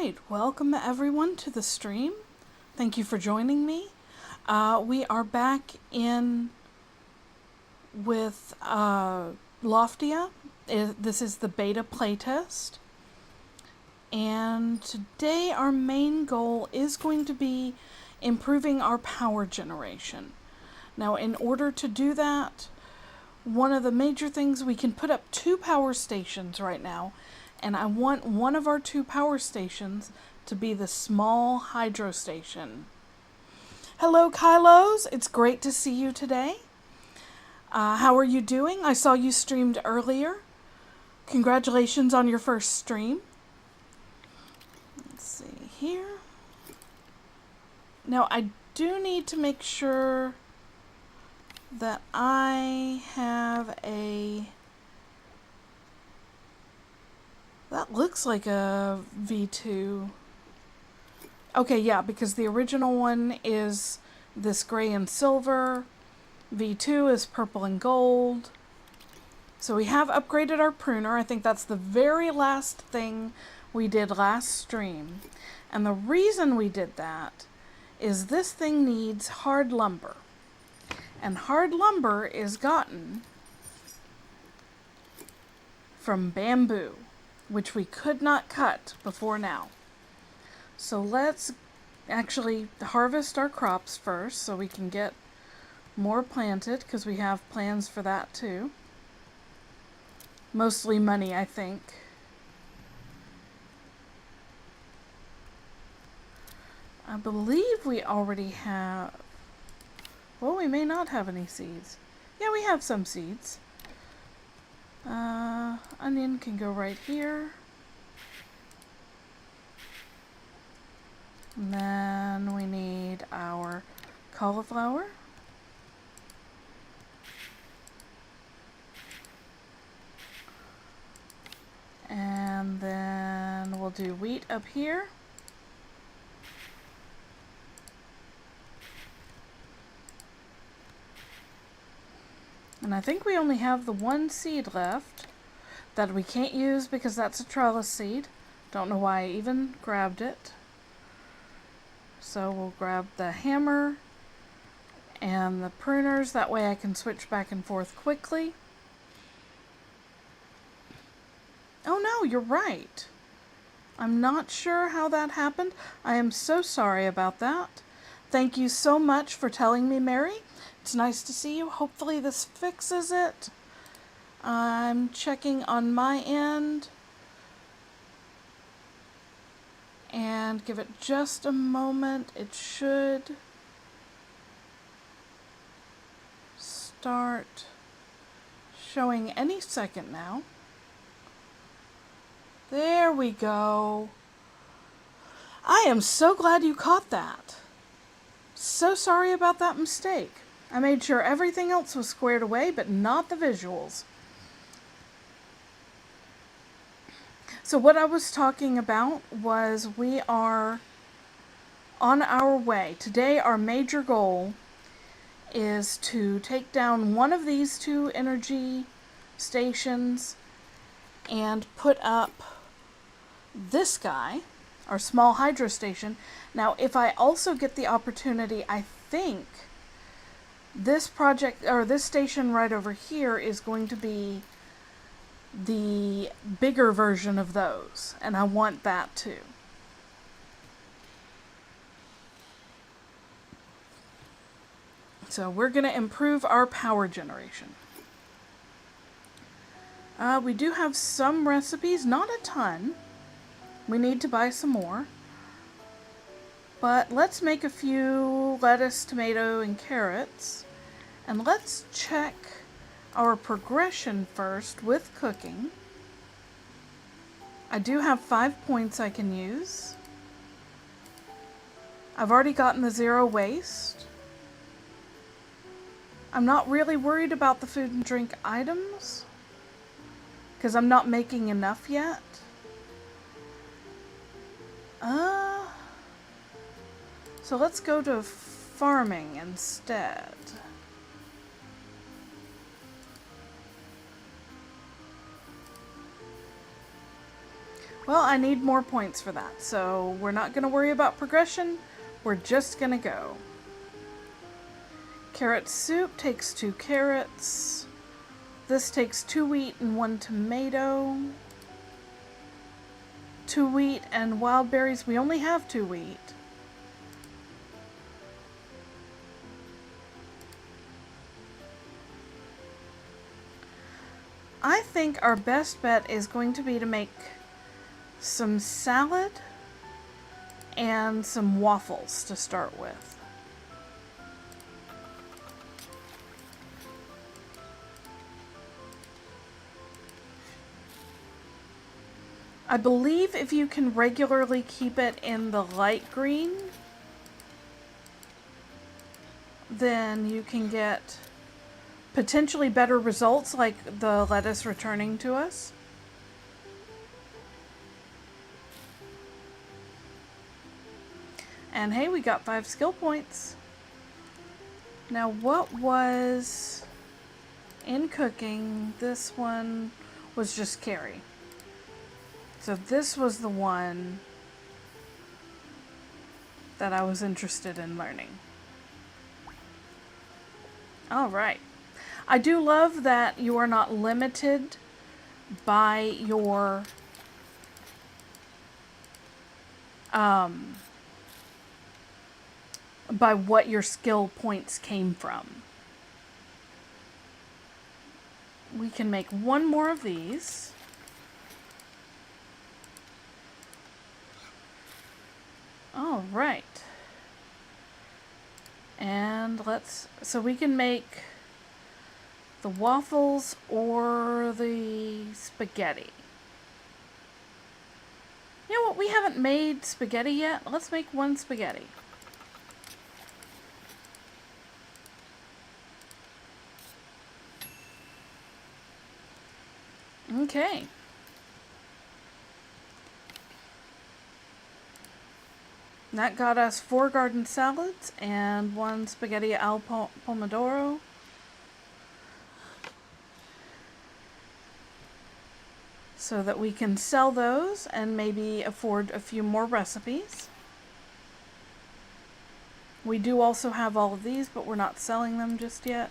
right, welcome everyone to the stream. Thank you for joining me. We are back in with Loftia. This is the beta playtest. And today our main goal is going to be improving our power generation. Now, in order to do that, one of the major things, we can put up 2 power stations right now, and I want one of our 2 power stations to be the small hydro station. Hello, Kylos. It's great to see you today. How are you doing? I saw you streamed earlier. Congratulations on your first stream. Let's see here. Now, I do need to make sure that I have a... That looks like a V2. Okay, yeah, because the original one is this gray and silver. V2 is purple and gold. So we have upgraded our pruner. I think that's the very last thing we did last stream. And the reason we did that is this thing needs hard lumber. And hard lumber is gotten from bamboo, which we could not cut before now. So let's actually harvest our crops first so we can get more planted, because we have plans for that too. Mostly money, I think. I believe we already have... Well, we may not have any seeds. Yeah, we have some seeds. Onion can go right here. And then we need our cauliflower. And then we'll do wheat up here. And I think we only have the 1 seed left that we can't use because that's a trellis seed. Don't know why I even grabbed it. So we'll grab the hammer and the pruners. That way I can switch back and forth quickly. Oh no, you're right. I'm not sure how that happened. I am so sorry about that. Thank you so much for telling me, Mary. It's nice to see you. Hopefully this fixes it. I'm checking on my end. And give it just a moment. It should start showing any second now. There we go. I am so glad you caught that. So sorry about that mistake. I made sure everything else was squared away, but not the visuals. So what I was talking about was we are on our way. Today our major goal is to take down one of these 2 energy stations and put up this guy, our small hydro station. Now, if I also get the opportunity, I think this project, or this station right over here, is going to be the bigger version of those, and I want that too. So we're going to improve our power generation. We do have some recipes, not a ton. We need to buy some more. But let's make a few lettuce, tomato, and carrots. And let's check our progression first with cooking. I do have 5 points I can use. I've already gotten the 0 waste. I'm not really worried about the food and drink items, because I'm not making enough yet. So let's go to farming instead. Well, I need more points for that, so we're not going to worry about progression. We're just going to go. Carrot soup takes 2 carrots. This takes 2 wheat and 1 tomato. 2 wheat and wild berries. We only have 2 wheat. I think our best bet is going to be to make some salad and some waffles to start with. I believe if you can regularly keep it in the light green, then you can get potentially better results, like the lettuce returning to us. And hey, we got 5 skill points. Now, what was in cooking? This one was just carry. So this was the one that I was interested in learning. All right. I do love that you are not limited by your by what your skill points came from. We can make 1 more of these. All right. And so we can make the waffles or the spaghetti. You know what? We haven't made spaghetti yet. Let's make 1 spaghetti. Okay. That got us 4 garden salads and 1 spaghetti al pomodoro. So that we can sell those and maybe afford a few more recipes. We do also have all of these, but we're not selling them just yet.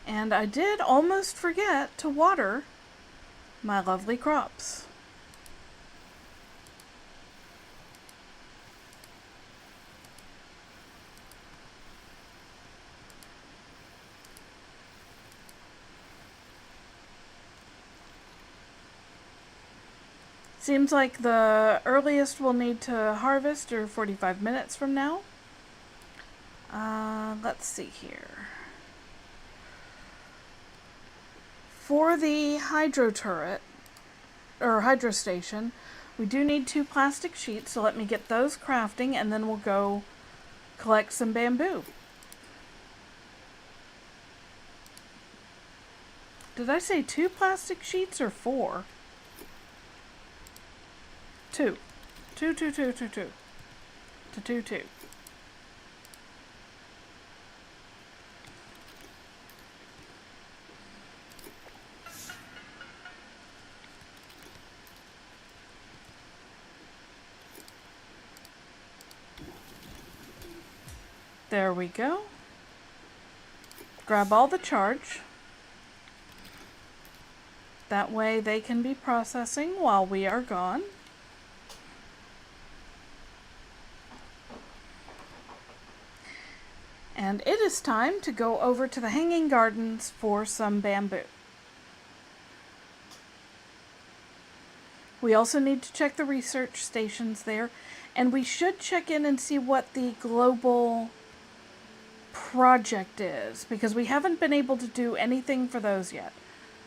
And I did almost forget to water my lovely crops. Seems like the earliest we'll need to harvest are 45 minutes from now. Let's see here. For the hydro turret, or hydro station, we do need 2 plastic sheets, so let me get those crafting and then we'll go collect some bamboo. Did I say 2 plastic sheets or 4? 2. 2, 2, 2, 2, 2. To 2, 2. There we go. Grab all the charge. That way they can be processing while we are gone. And it is time to go over to the Hanging Gardens for some bamboo. We also need to check the research stations there, and we should check in and see what the global project is, because we haven't been able to do anything for those yet.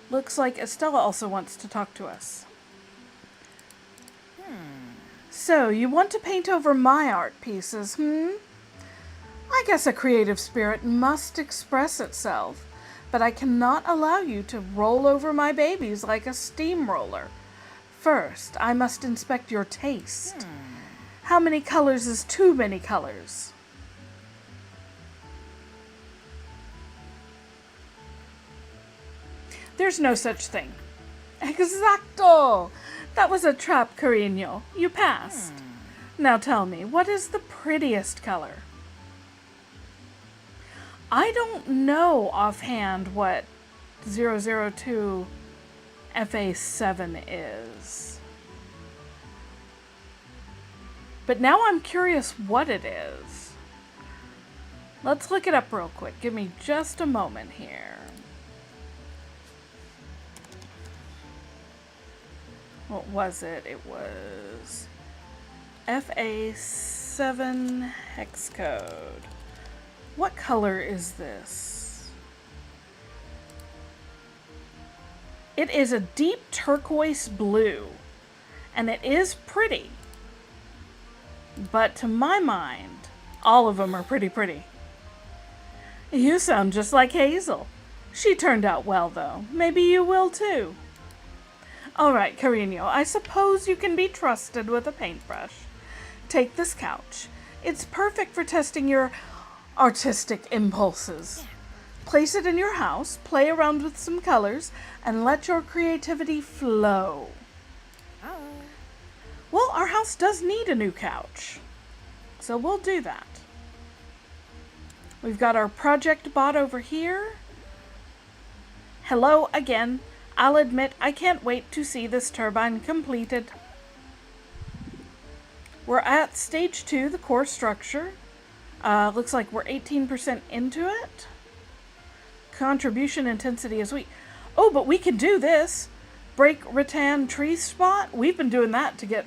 Looks like Estella also wants to talk to us. So, you want to paint over my art pieces, I guess a creative spirit must express itself, but I cannot allow you to roll over my babies like a steamroller. First, I must inspect your taste. How many colors is too many colors? There's no such thing. Exacto! That was a trap, Carino. You passed. Now tell me, what is the prettiest color? I don't know offhand what 002 FA7 is. But now I'm curious what it is. Let's look it up real quick. Give me just a moment here. What was it? It was FA7 hex code. What color is this? It is a deep turquoise blue, and it is pretty. But to my mind, all of them are pretty. You sound just like Hazel. She turned out well, though. Maybe you will, too. All right, Carino, I suppose you can be trusted with a paintbrush. Take this couch. It's perfect for testing your artistic impulses. Place it in your house, play around with some colors, and let your creativity flow. Well, our house does need a new couch, so we'll do that. We've got our project bot over here. Hello again. I'll admit I can't wait to see this turbine completed. We're at stage 2, the core structure. Looks like we're 18% into it. Contribution intensity is weak. Oh, but we can do this. Break rattan tree spot. We've been doing that to get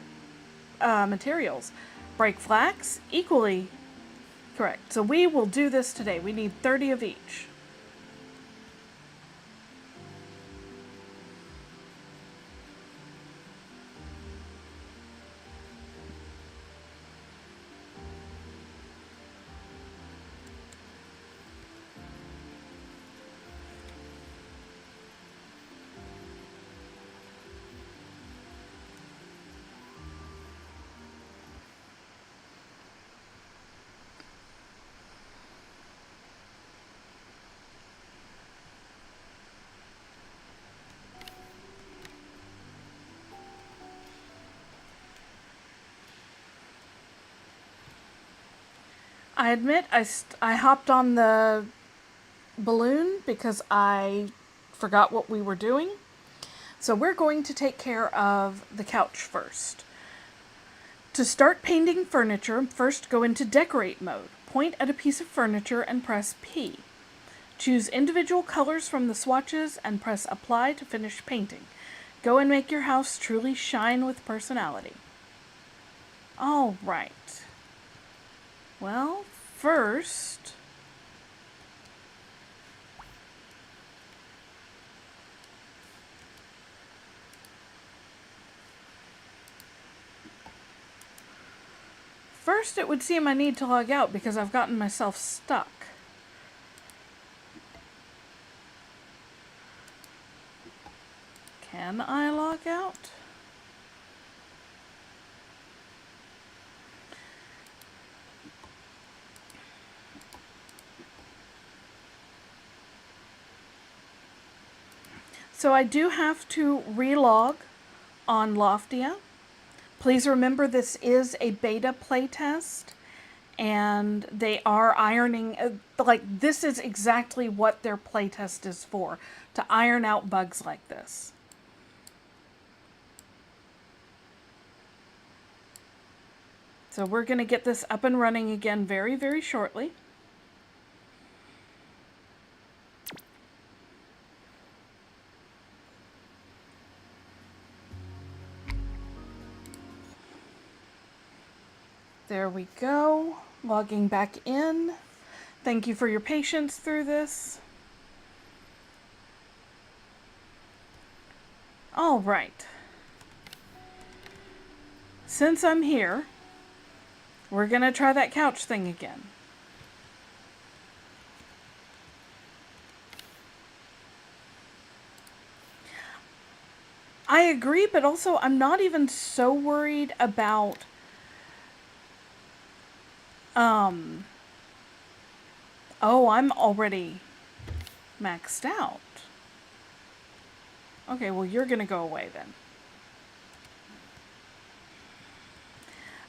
materials. Break flax, equally correct. So we will do this today. We need 30 of each. I admit I hopped on the balloon because I forgot what we were doing. So we're going to take care of the couch first. To start painting furniture, first go into decorate mode. Point at a piece of furniture and press P. Choose individual colors from the swatches and press apply to finish painting. Go and make your house truly shine with personality. All right. Well, first, it would seem I need to log out because I've gotten myself stuck. Can I log out? So I do have to relog on Loftia. Please remember this is a beta playtest, and they are ironing, this is exactly what their playtest is for, to iron out bugs like this. So we're going to get this up and running again very, very shortly. There we go. Logging back in. Thank you for your patience through this. All right. Since I'm here, we're going to try that couch thing again. I agree, but also I'm not even so worried about oh, I'm already maxed out. Okay, well, you're going to go away then.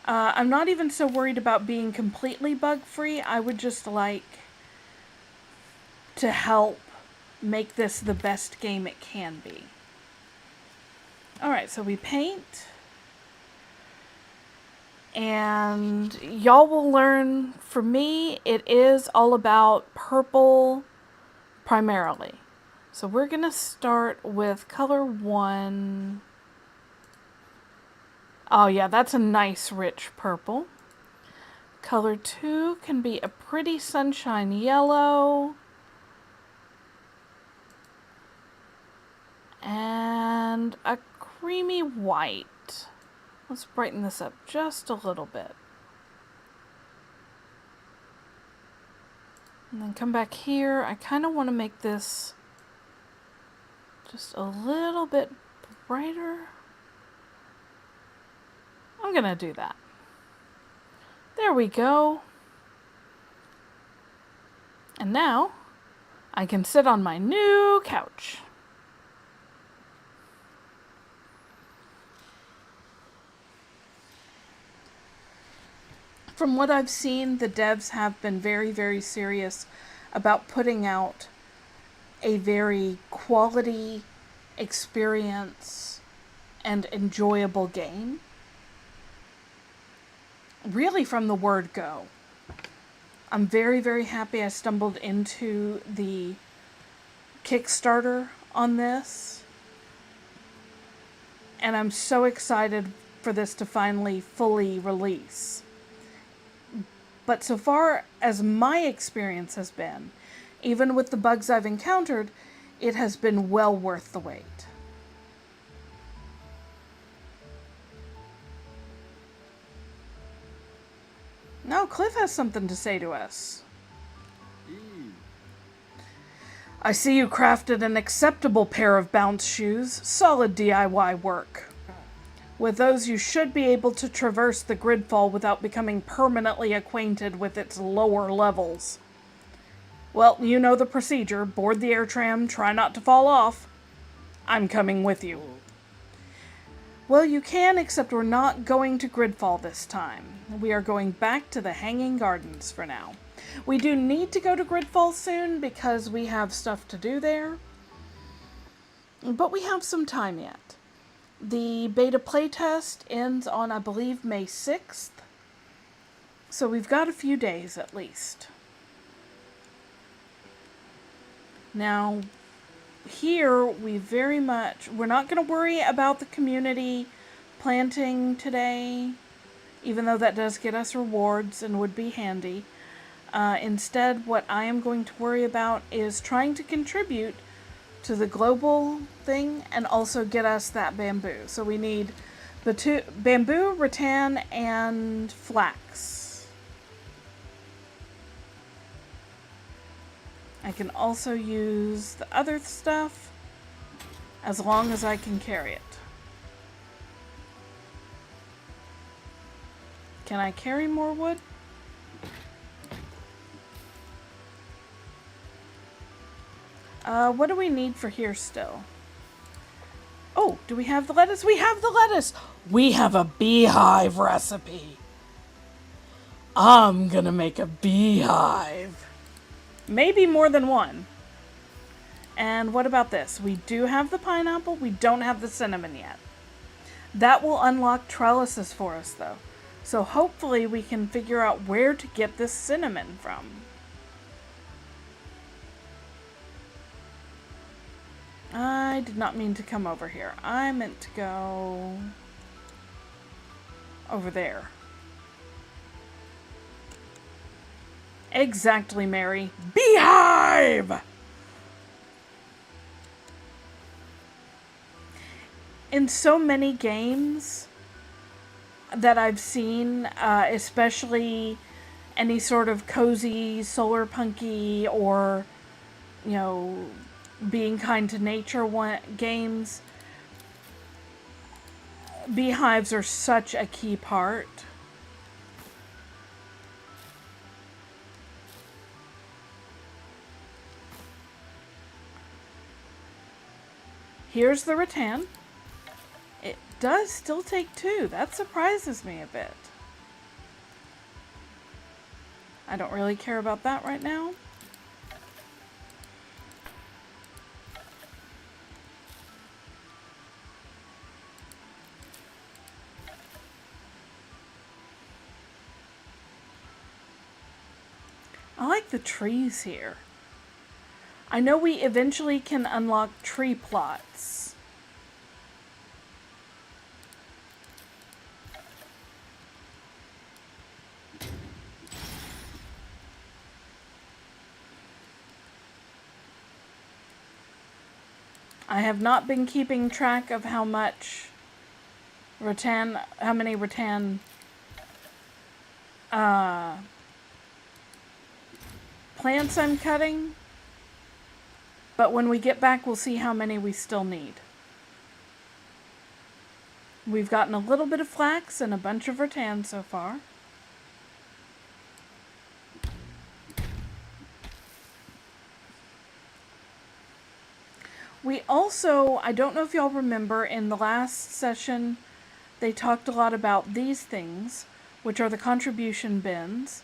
I'm not even so worried about being completely bug-free. I would just like to help make this the best game it can be. Alright, so we paint. And y'all will learn, for me, it is all about purple primarily. So we're going to start with color 1. Oh yeah, that's a nice rich purple. Color 2 can be a pretty sunshine yellow. And a creamy white. Let's brighten this up just a little bit. And then come back here. I kind of want to make this just a little bit brighter. I'm going to do that. There we go. And now I can sit on my new couch. From what I've seen, the devs have been very, very serious about putting out a very quality experience and enjoyable game. Really from the word go. I'm very, very happy I stumbled into the Kickstarter on this. And I'm so excited for this to finally fully release. But so far as my experience has been, even with the bugs I've encountered, it has been well worth the wait. Now Cliff has something to say to us. I see you crafted an acceptable pair of bounce shoes. Solid DIY work. With those, you should be able to traverse the gridfall without becoming permanently acquainted with its lower levels. Well, you know the procedure. Board the air tram, try not to fall off. I'm coming with you. Well, you can, except we're not going to gridfall this time. We are going back to the Hanging Gardens for now. We do need to go to gridfall soon because we have stuff to do there. But we have some time yet. The beta playtest ends on, I believe, May 6th. So we've got a few days at least. Now, here we're not going to worry about the community planting today, even though that does get us rewards and would be handy. Instead, what I am going to worry about is trying to contribute to the global thing and also get us that bamboo. So we need bamboo, rattan, and flax. I can also use the other stuff as long as I can carry it. Can I carry more wood? What do we need for here still? Oh, do we have the lettuce? We have the lettuce! We have a beehive recipe. I'm gonna make a beehive. Maybe more than one. And what about this? We do have the pineapple. We don't have the cinnamon yet. That will unlock trellises for us, though. So hopefully we can figure out where to get this cinnamon from. I did not mean to come over here. I meant to go over there. Exactly, Mary. Beehive! In so many games that I've seen, especially any sort of cozy, solar punky, or, you know, being kind to nature games, beehives are such a key part. Here's the rattan. It does still take 2. That surprises me a bit. I don't really care about that right now. I like the trees here. I know we eventually can unlock tree plots. I have not been keeping track of how many rattan plants I'm cutting, but when we get back we'll see how many we still need. We've gotten a little bit of flax and a bunch of rattan so far. We also, I don't know if y'all remember, in the last session they talked a lot about these things, which are the contribution bins.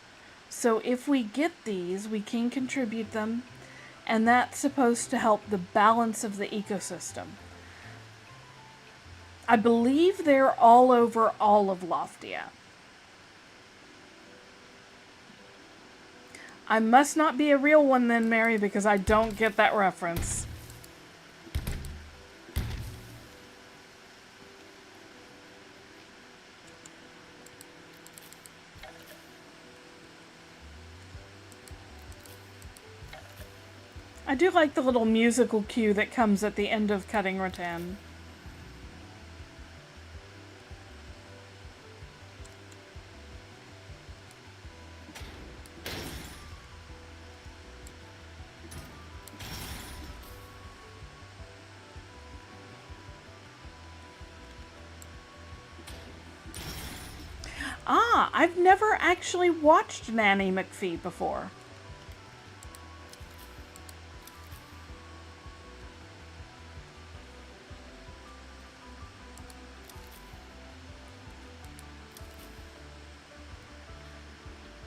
So if we get these, we can contribute them, and that's supposed to help the balance of the ecosystem. I believe they're all over all of Loftia. I must not be a real one then, Mary, because I don't get that reference. I do like the little musical cue that comes at the end of cutting rattan. Ah, I've never actually watched Nanny McPhee before.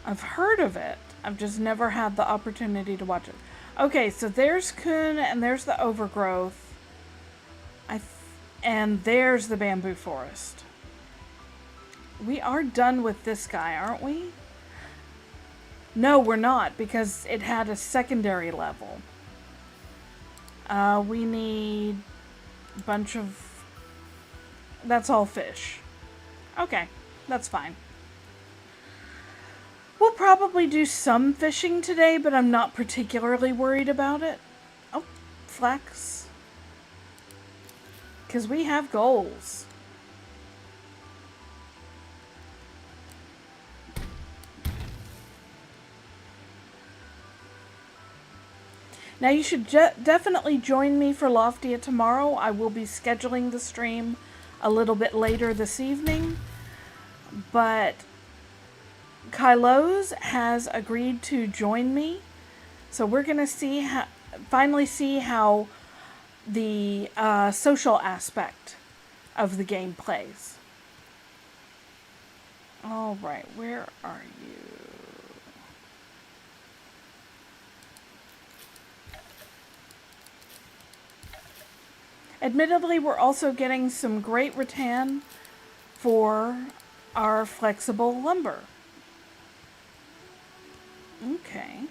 I've heard of it. I've just never had the opportunity to watch it. Okay, so there's Kun and there's the overgrowth. And there's the bamboo forest. We are done with this guy, aren't we? No, we're not, because it had a secondary level. We need a bunch of... That's all fish. Okay, that's fine. We'll probably do some fishing today, but I'm not particularly worried about it. Oh, flax. Because we have goals. Now you should definitely join me for Loftia tomorrow. I will be scheduling the stream a little bit later this evening. But Kylo's has agreed to join me. So we're going to finally see how the social aspect of the game plays. All right, where are you? Admittedly, we're also getting some great rattan for our flexible lumber. Okay.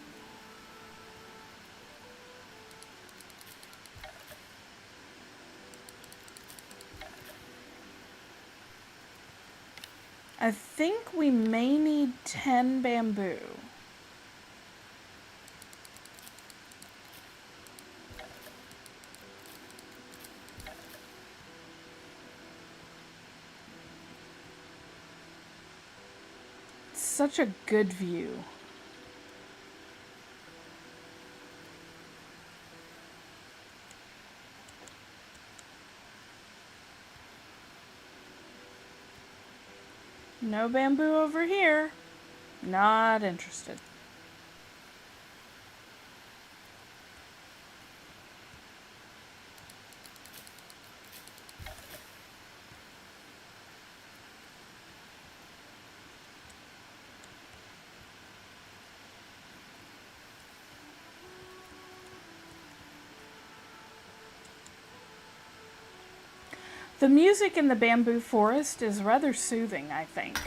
I think we may need 10 bamboo. Such a good view. No bamboo over here. Not interested. The music in the bamboo forest is rather soothing, I think.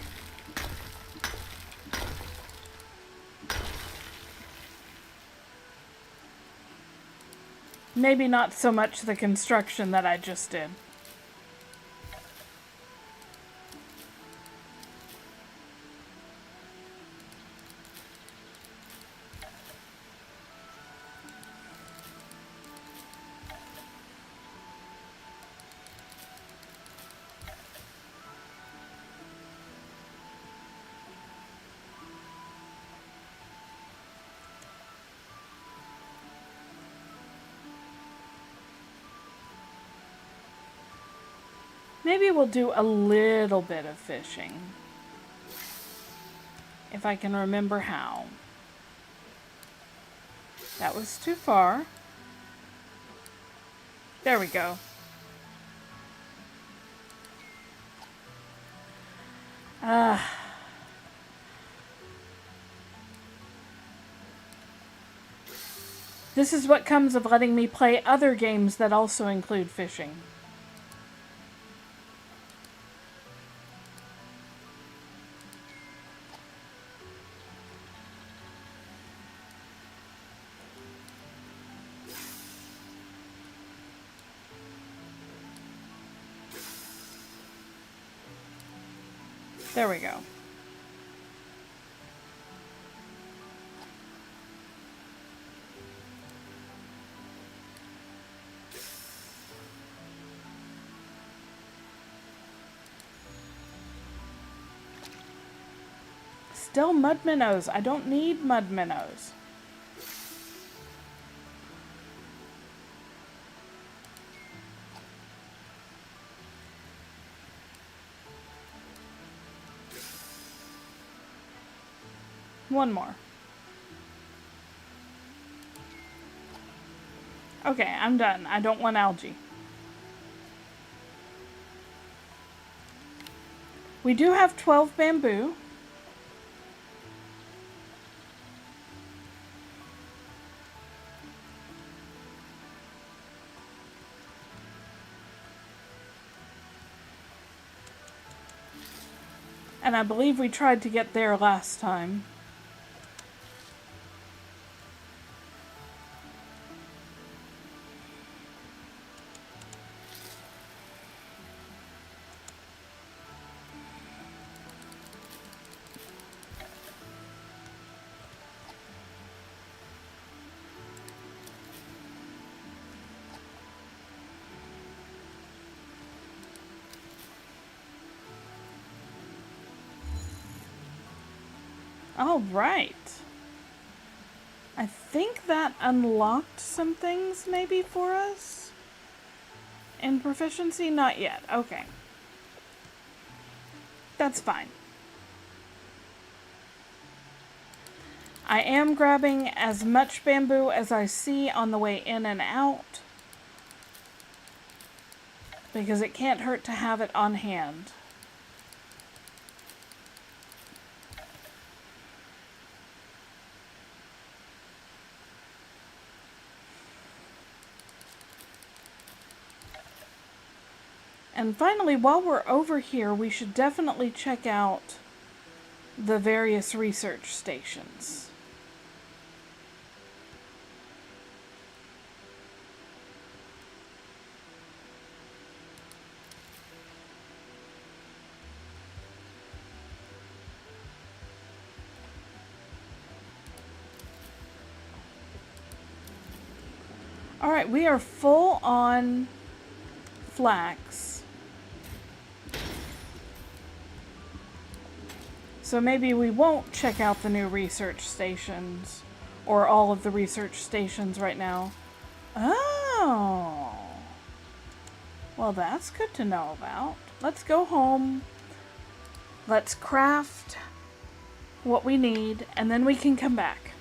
Maybe not so much the construction that I just did. Maybe we'll do a little bit of fishing. If I can remember how. That was too far. There we go. This is what comes of letting me play other games that also include fishing. There we go. Still mud minnows. I don't need mud minnows. One more. Okay, I'm done. I don't want algae. We do have 12 bamboo. And I believe we tried to get there last time. All right. I think that unlocked some things maybe for us. In proficiency, not yet. Okay. That's fine. I am grabbing as much bamboo as I see on the way in and out, because it can't hurt to have it on hand. And finally, while we're over here, we should definitely check out the various research stations. All right, we are full on flax. So maybe we won't check out the new research stations, or all of the research stations right now. Oh. Well, that's good to know about. Let's go home. Let's craft what we need, and then we can come back.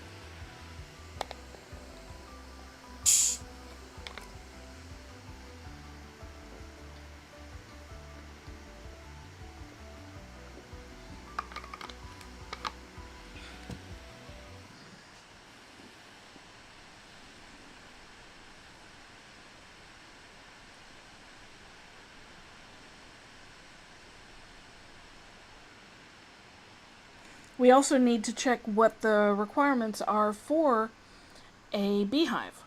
we also need to check what the requirements are for a beehive.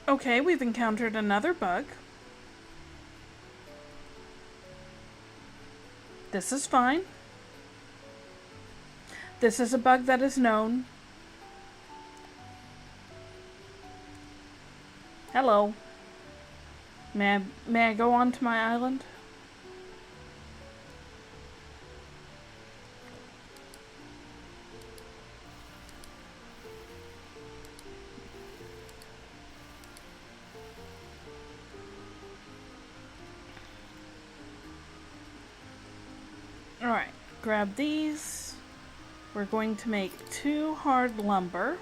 Okay, we've encountered another bug. This is fine. This is a bug that is known. Hello. May I go on to my island? Alright, grab these. We're going to make 2 hard lumber.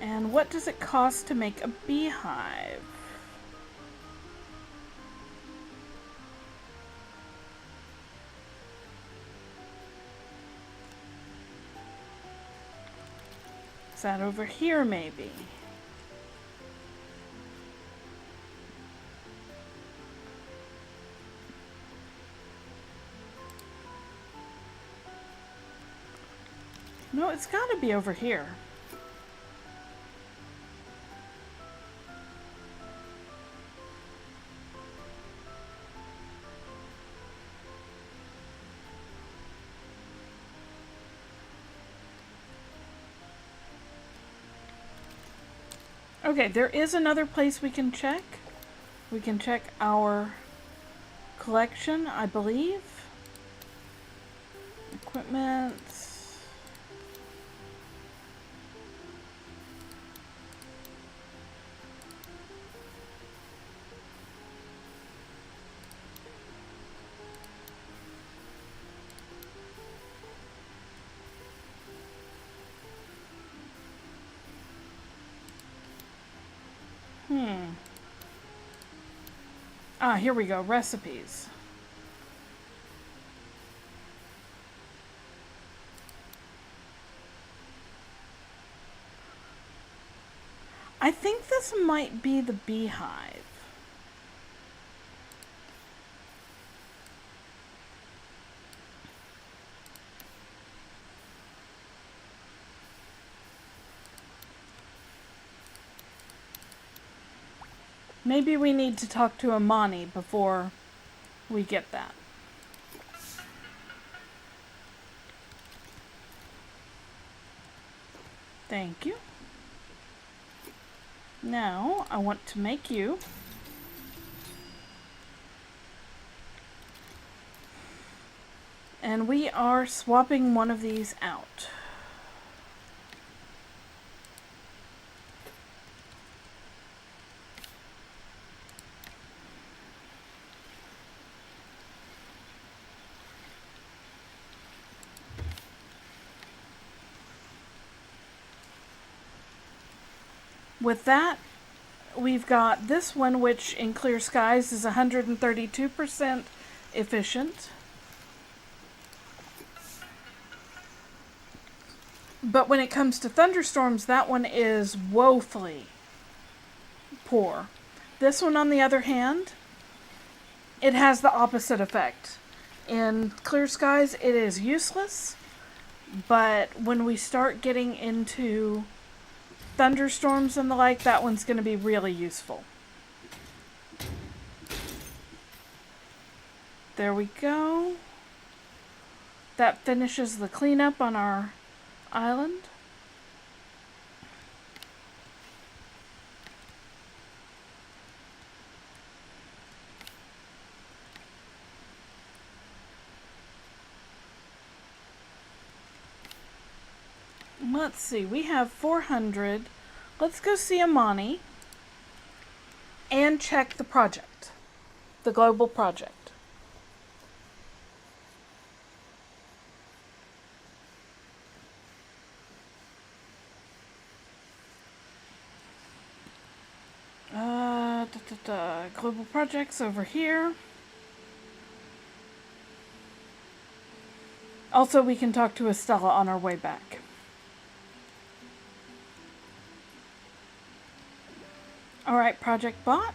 And what does it cost to make a beehive? Is that over here, maybe? No, it's got to be over here. Okay, there is another place we can check. We can check our collection, I believe. Equipment. Here we go. Recipes. I think this might be the beehive. Maybe we need to talk to Amani before we get that. Thank you. Now, I want to make you. And we are swapping one of these out. With that, we've got this one, which in clear skies is 132% efficient. But when it comes to thunderstorms, that one is woefully poor. This one, on the other hand, it has the opposite effect. In clear skies, it is useless, but when we start getting into thunderstorms and the like, that one's going to be really useful. There we go. That finishes the cleanup on our island. Let's see, we have 400. Let's go see Amani and check the project, the global project. Global projects over here. Also, we can talk to Estella on our way back. Alright, Project Bot.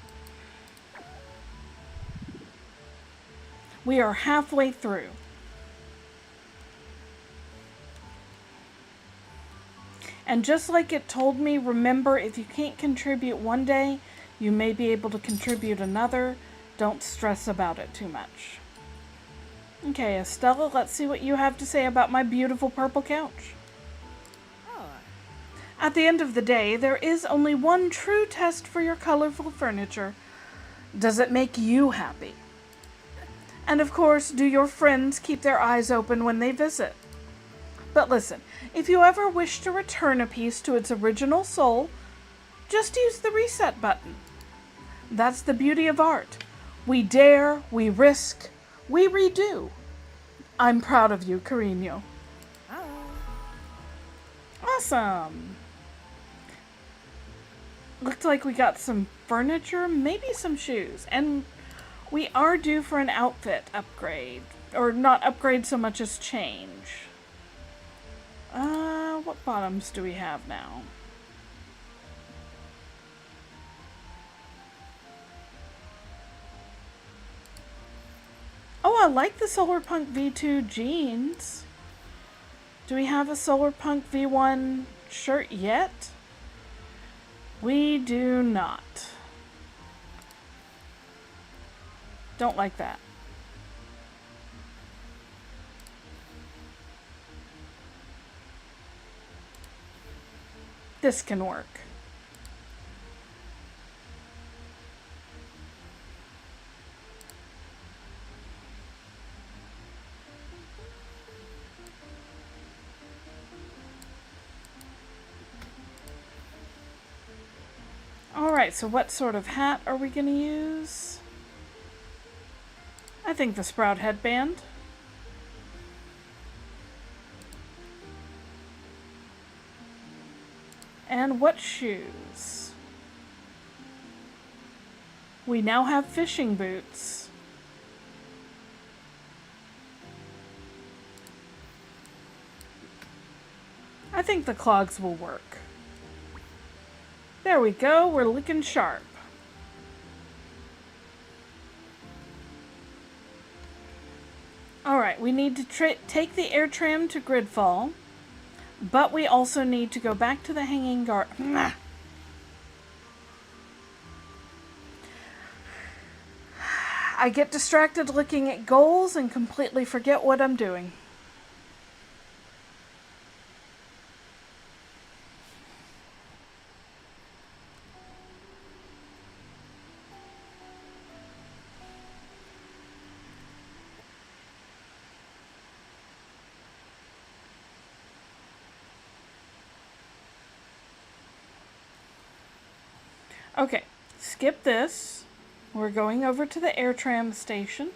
We are halfway through. And just like it told me, remember, if you can't contribute one day, you may be able to contribute another. Don't stress about it too much. Okay, Estella, let's see what you have to say about my beautiful purple couch. At the end of the day, there is only one true test for your colorful furniture. Does it make you happy? And of course, do your friends keep their eyes open when they visit? But listen, if you ever wish to return a piece to its original soul, just use the reset button. That's the beauty of art. We dare, we risk, we redo. I'm proud of you, Carino. Awesome. Looks like we got some furniture, maybe some shoes, and we are due for an outfit upgrade. Or not upgrade so much as change. What bottoms do we have now? Oh, I like the Solarpunk V2 jeans. Do we have a Solarpunk V1 shirt yet? We do not. Don't like that. This can work. Alright, so what sort of hat are we going to use? I think the Sprout headband. And what shoes? We now have fishing boots. I think the clogs will work. There we go, we're looking sharp. Alright, we need to take the air tram to Gridfall, but we also need to go back to the Hanging Garden. I get distracted looking at goals and completely forget what I'm doing. Okay, skip this. We're going over to the air tram station.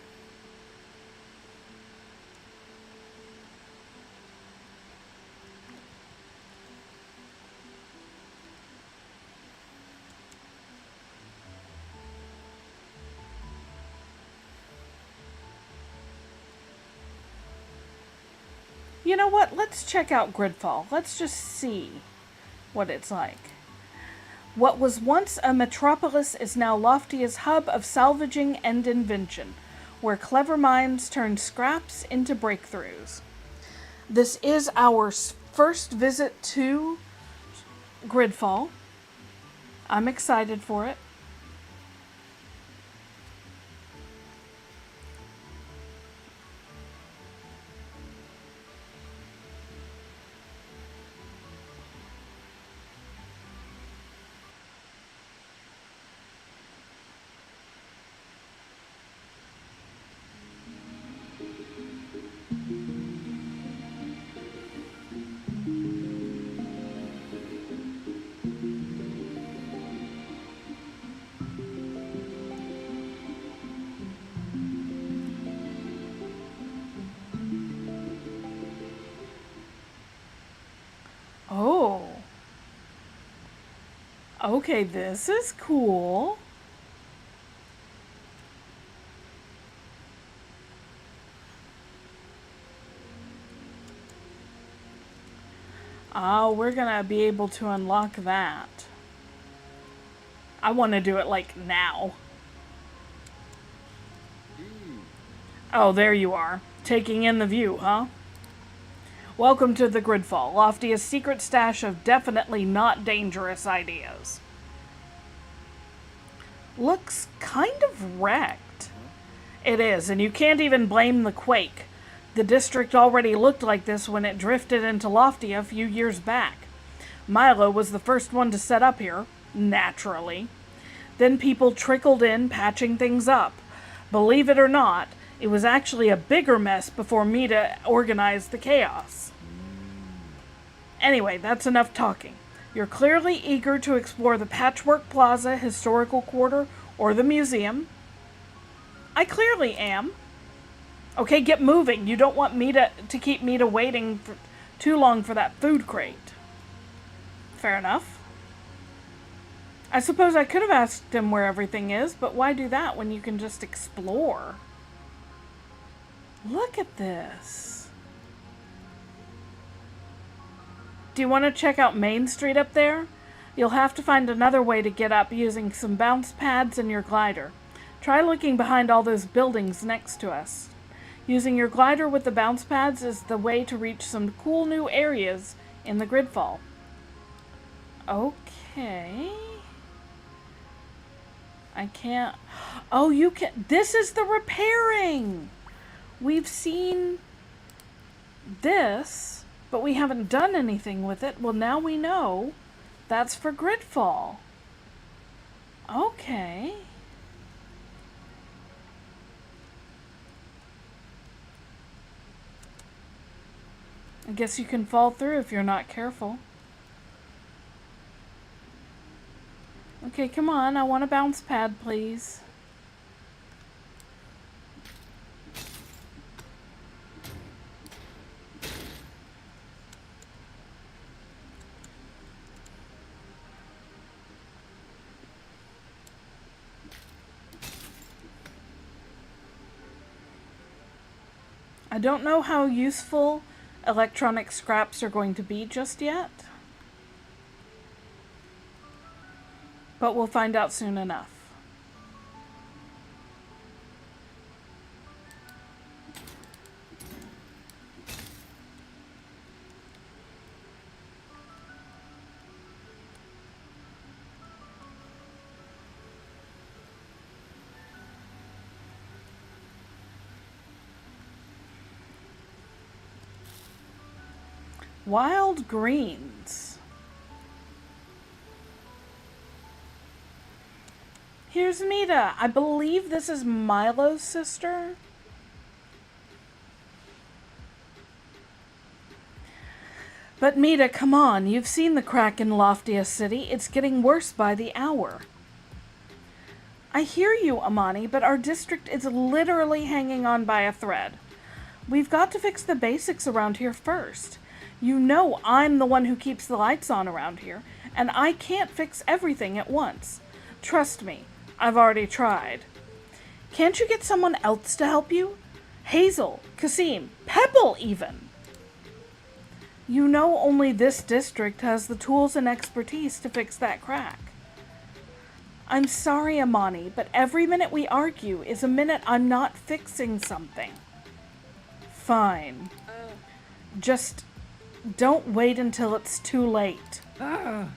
You know what? Let's check out Gridfall. Let's just see what it's like. What was once a metropolis is now Loftia's hub of salvaging and invention, where clever minds turn scraps into breakthroughs. This is our first visit to Gridfall. I'm excited for it. Oh. Okay, this is cool. Oh, we're gonna be able to unlock that. I want to do it like now. Oh, there you are. Taking in the view, huh? Welcome to the Gridfall, Loftia's secret stash of definitely not dangerous ideas. Looks kind of wrecked. It is, and you can't even blame the quake. The district already looked like this when it drifted into Loftia a few years back. Milo was the first one to set up here, naturally. Then people trickled in, patching things up. Believe it or not, it was actually a bigger mess before Mita organized the chaos. Anyway, that's enough talking. You're clearly eager to explore the Patchwork Plaza Historical Quarter or the museum. I clearly am. Okay, get moving. You don't want Mita to keep Mita waiting for too long for that food crate. Fair enough. I suppose I could have asked him where everything is, but why do that when you can just explore? Look at this. Do you want to check out Main Street up there? You'll have to find another way to get up using some bounce pads and your glider. Try looking behind all those buildings next to us. Using your glider with the bounce pads is the way to reach some cool new areas in the Gridfall. Okay. I can't... Oh, you can... This is the repairing! We've seen this, but we haven't done anything with it. Well, now we know that's for Gridfall. Okay. I guess you can fall through if you're not careful. Okay, come on. I want a bounce pad, please. I don't know how useful electronic scraps are going to be just yet, but we'll find out soon enough. Wild greens. Here's Mita. I believe this is Milo's sister. But Mita, come on. You've seen the crack in Loftia City. It's getting worse by the hour. I hear you, Amani, but our district is literally hanging on by a thread. We've got to fix the basics around here first. You know I'm the one who keeps the lights on around here, and I can't fix everything at once. Trust me, I've already tried. Can't you get someone else to help you? Hazel, Kasim, Pebble even. You know only this district has the tools and expertise to fix that crack. I'm sorry, Amani, but every minute we argue is a minute I'm not fixing something. Fine. Just don't wait until it's too late. Oh,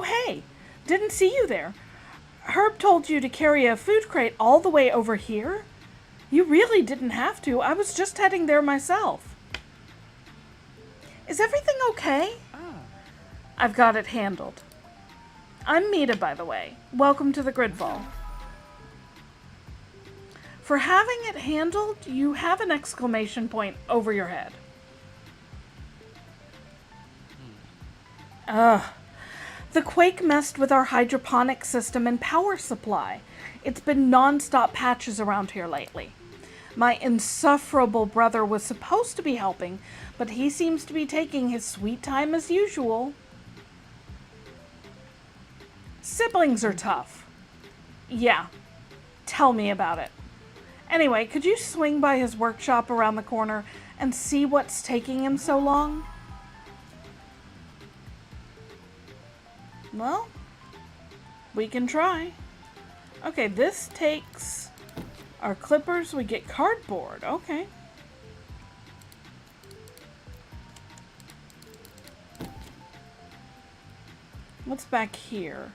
hey, didn't see you there. Herb told you to carry a food crate all the way over here? You really didn't have to. I was just heading there myself. Is everything okay? I've got it handled. I'm Mita, by the way. Welcome to the Gridfall. For having it handled, you have an exclamation point over your head. The quake messed with our hydroponic system and power supply. It's been non-stop patches around here lately. My insufferable brother was supposed to be helping, but he seems to be taking his sweet time as usual. Siblings are tough. Yeah, tell me about it. Anyway, could you swing by his workshop around the corner and see what's taking him so long? Well, we can try. Okay, this takes our clippers. We get cardboard. Okay. What's back here?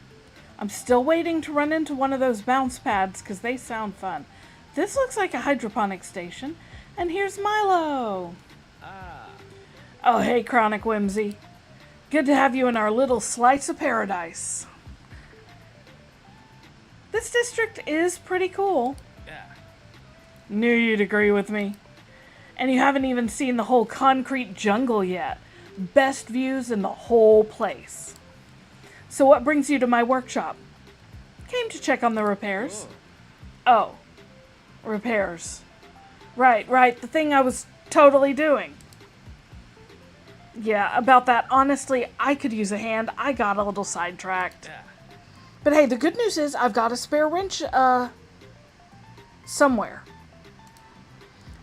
I'm still waiting to run into one of those bounce pads because they sound fun. This looks like a hydroponic station. And here's Milo. Oh, hey, Chronic Whimsy. Good to have you in our little slice of paradise. This district is pretty cool. Yeah. Knew you'd agree with me. And you haven't even seen the whole concrete jungle yet. Best views in the whole place. So what brings you to my workshop? Came to check on the repairs. Oh, repairs. Right, the thing I was totally doing. Yeah, about that, honestly, I could use a hand. I got a little sidetracked. Yeah. But hey, the good news is I've got a spare wrench, somewhere.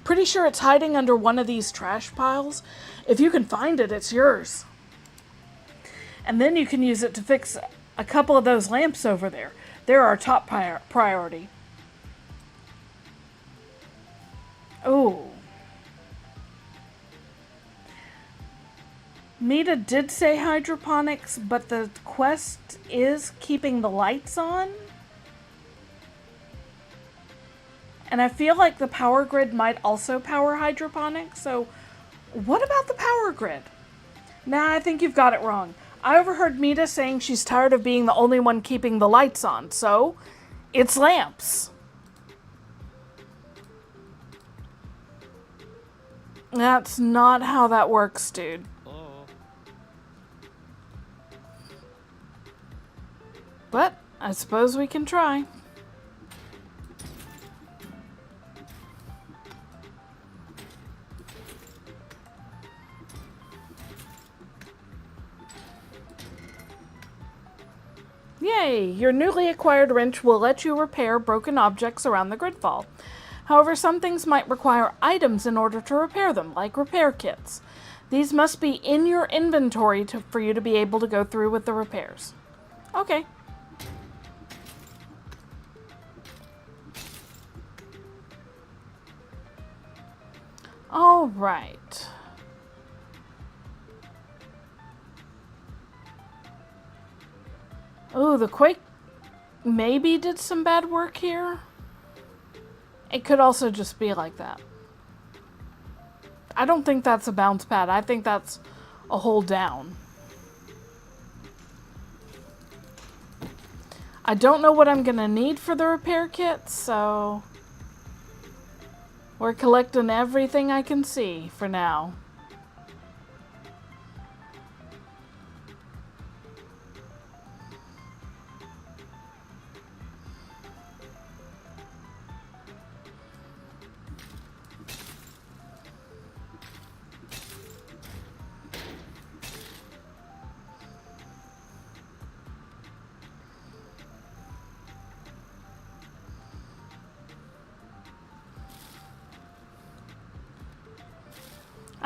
Pretty sure it's hiding under one of these trash piles. If you can find it, it's yours. And then you can use it to fix a couple of those lamps over there. They're our top priority. Oh. Mita did say hydroponics, but the quest is keeping the lights on. And I feel like the power grid might also power hydroponics, so what about the power grid? Nah, I think you've got it wrong. I overheard Mita saying she's tired of being the only one keeping the lights on, so it's lamps. That's not how that works, dude. But I suppose we can try. Yay! Your newly acquired wrench will let you repair broken objects around the gridfall. However, some things might require items in order to repair them, like repair kits. These must be in your inventory for you to be able to go through with the repairs. Okay. All right. Oh, the quake maybe did some bad work here. It could also just be like that. I don't think that's a bounce pad. I think that's a hold down. I don't know what I'm gonna need for the repair kit, so we're collecting everything I can see for now.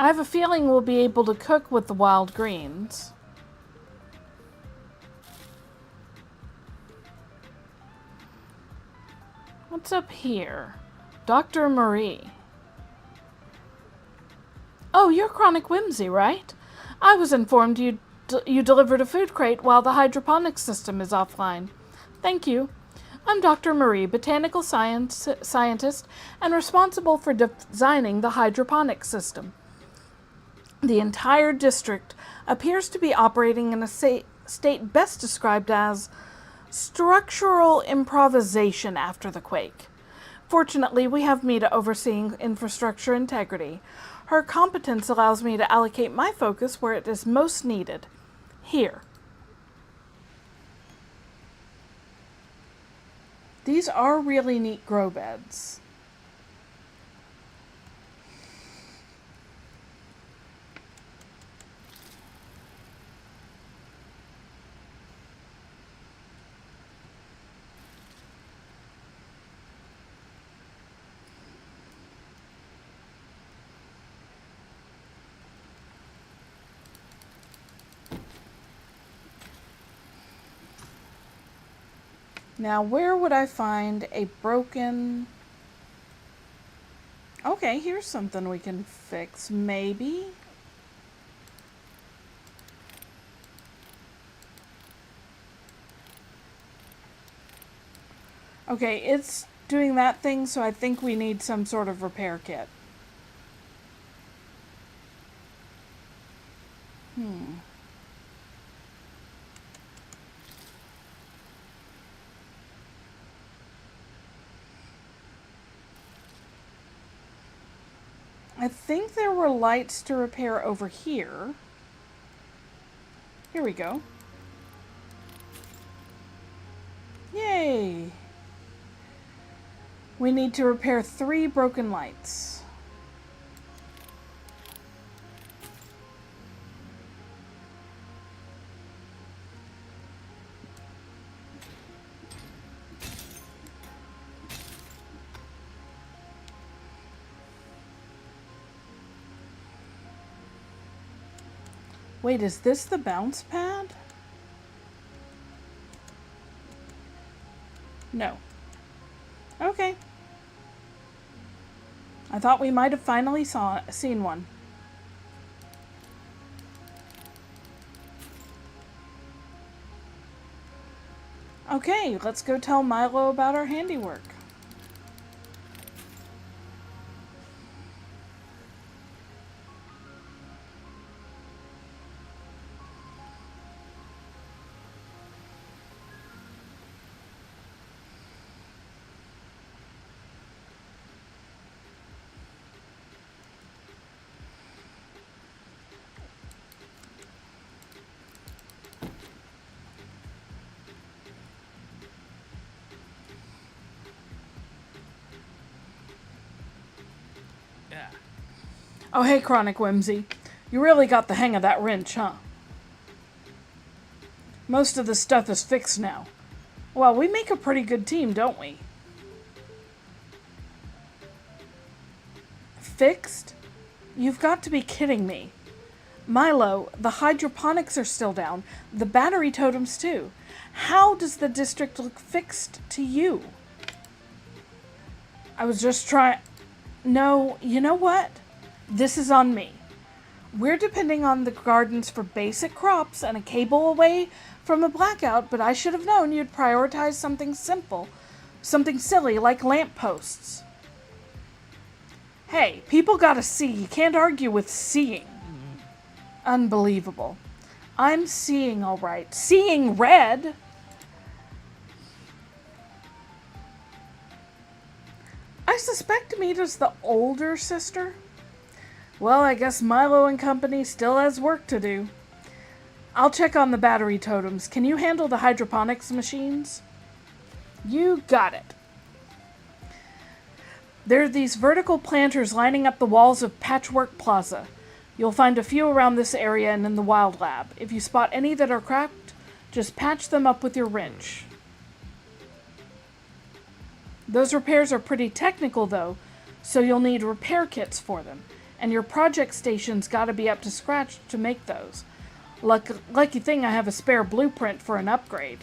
I have a feeling we'll be able to cook with the wild greens. What's up here? Dr. Marie. Oh, you're Chronic Whimsy, right? I was informed you delivered a food crate while the hydroponics system is offline. Thank you. I'm Dr. Marie, botanical scientist and responsible for designing the hydroponics system. The entire district appears to be operating in a state best described as structural improvisation after the quake. Fortunately, we have Mita overseeing infrastructure integrity. Her competence allows me to allocate my focus where it is most needed. Here. These are really neat grow beds. Now, where would I find a broken... Okay, here's something we can fix, maybe. Okay, it's doing that thing, so I think we need some sort of repair kit. I think there were lights to repair over here. Here we go. Yay! We need to repair 3 broken lights. Wait, is this the bounce pad? No. Okay. I thought we might have finally seen one. Okay, let's go tell Milo about our handiwork. Oh, hey, Chronic Whimsy. You really got the hang of that wrench, huh? Most of the stuff is fixed now. Well, we make a pretty good team, don't we? Fixed? You've got to be kidding me. Milo, the hydroponics are still down. The battery totems, too. How does the district look fixed to you? I was just trying... No, you know what? This is on me. We're depending on the gardens for basic crops and a cable away from a blackout, but I should have known you'd prioritize something simple. Something silly like lampposts. Hey, people gotta see. You can't argue with seeing. Unbelievable. I'm seeing all right. Seeing red! I suspect Mita's the older sister. Well, I guess Milo and company still has work to do. I'll check on the battery totems. Can you handle the hydroponics machines? You got it. There are these vertical planters lining up the walls of Patchwork Plaza. You'll find a few around this area and in the Wild Lab. If you spot any that are cracked, just patch them up with your wrench. Those repairs are pretty technical, though, so you'll need repair kits for them. And your project station's gotta be up to scratch to make those. Lucky thing I have a spare blueprint for an upgrade.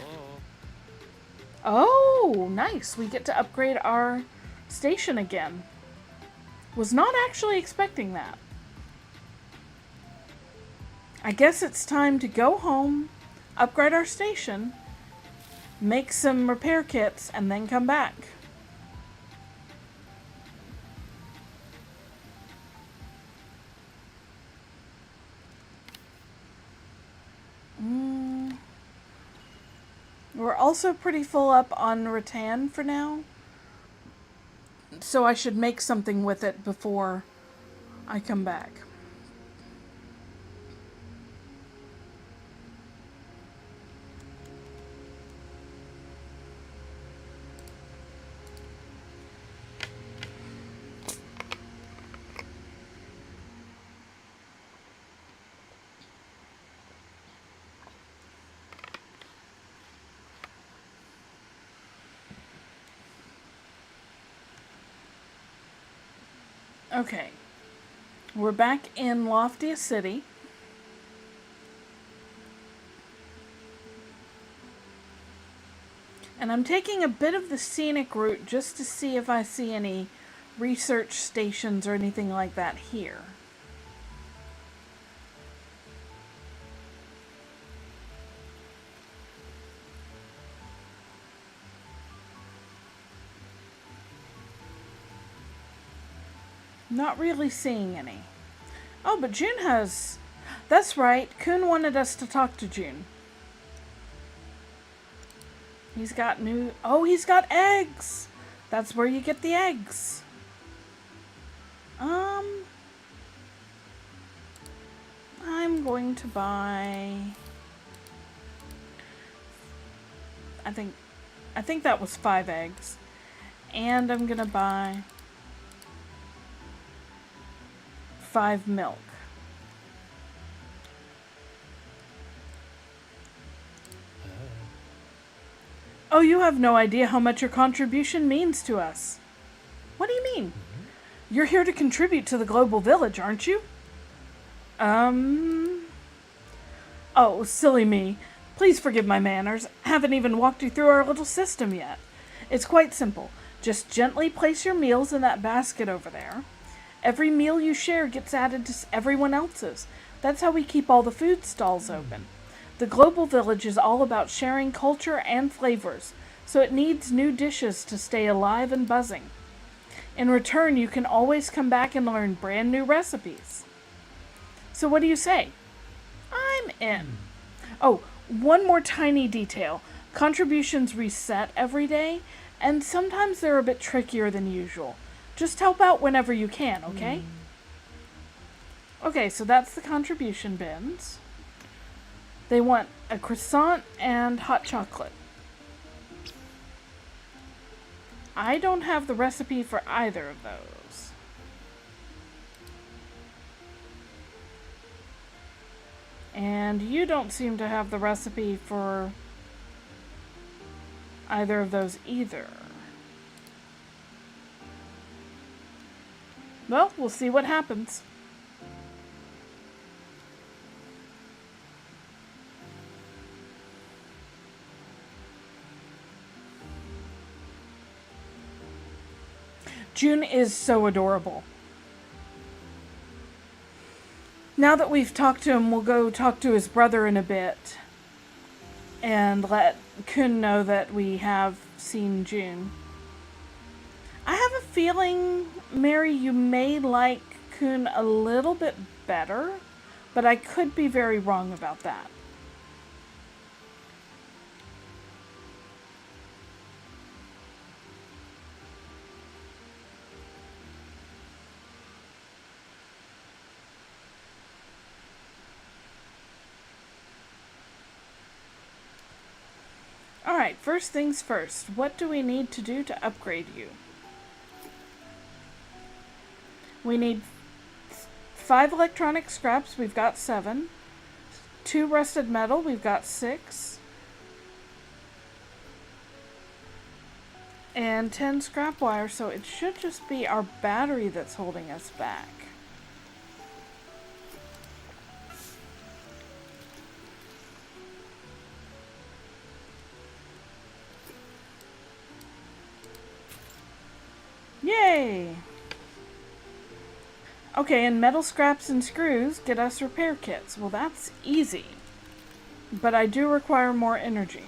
Oh, nice. We get to upgrade our station again. Was not actually expecting that. I guess it's time to go home, upgrade our station, make some repair kits, and then come back. We're also pretty full up on rattan for now, so I should make something with it before I come back. Okay, we're back in Loftia City. And I'm taking a bit of the scenic route just to see if I see any research stations or anything like that here. Not really seeing any. Oh, but June has... That's right. Kun wanted us to talk to June. He's got new... Oh, he's got eggs! That's where you get the eggs. I'm going to buy... I think that was 5 eggs. And I'm gonna buy 5 milk. Oh, you have no idea how much your contribution means to us. What do you mean? You're here to contribute to the global village, aren't you? Oh, silly me. Please forgive my manners. Haven't even walked you through our little system yet. It's quite simple. Just gently place your meals in that basket over there. Every meal you share gets added to everyone else's. That's how we keep all the food stalls open. The global village is all about sharing culture and flavors, so it needs new dishes to stay alive and buzzing. In return, you can always come back and learn brand new recipes. So what do you say? I'm in. Oh, one more tiny detail. Contributions reset every day, and sometimes they're a bit trickier than usual. Just help out whenever you can, okay? Okay, so that's the contribution bins. They want a croissant and hot chocolate. I don't have the recipe for either of those. And you don't seem to have the recipe for either of those either. Well, we'll see what happens. June is so adorable. Now that we've talked to him, we'll go talk to his brother in a bit and let Kun know that we have seen June. I have a feeling, Mary, you may like Kun a little bit better, but I could be very wrong about that. Alright, first things first. What do we need to do to upgrade you? We need 5 electronic scraps. We've got 7. 2 rusted metal. We've got 6. And 10 scrap wire. So it should just be our battery that's holding us back. Yay! Okay, and metal scraps and screws get us repair kits. Well, that's easy. But I do require more energy.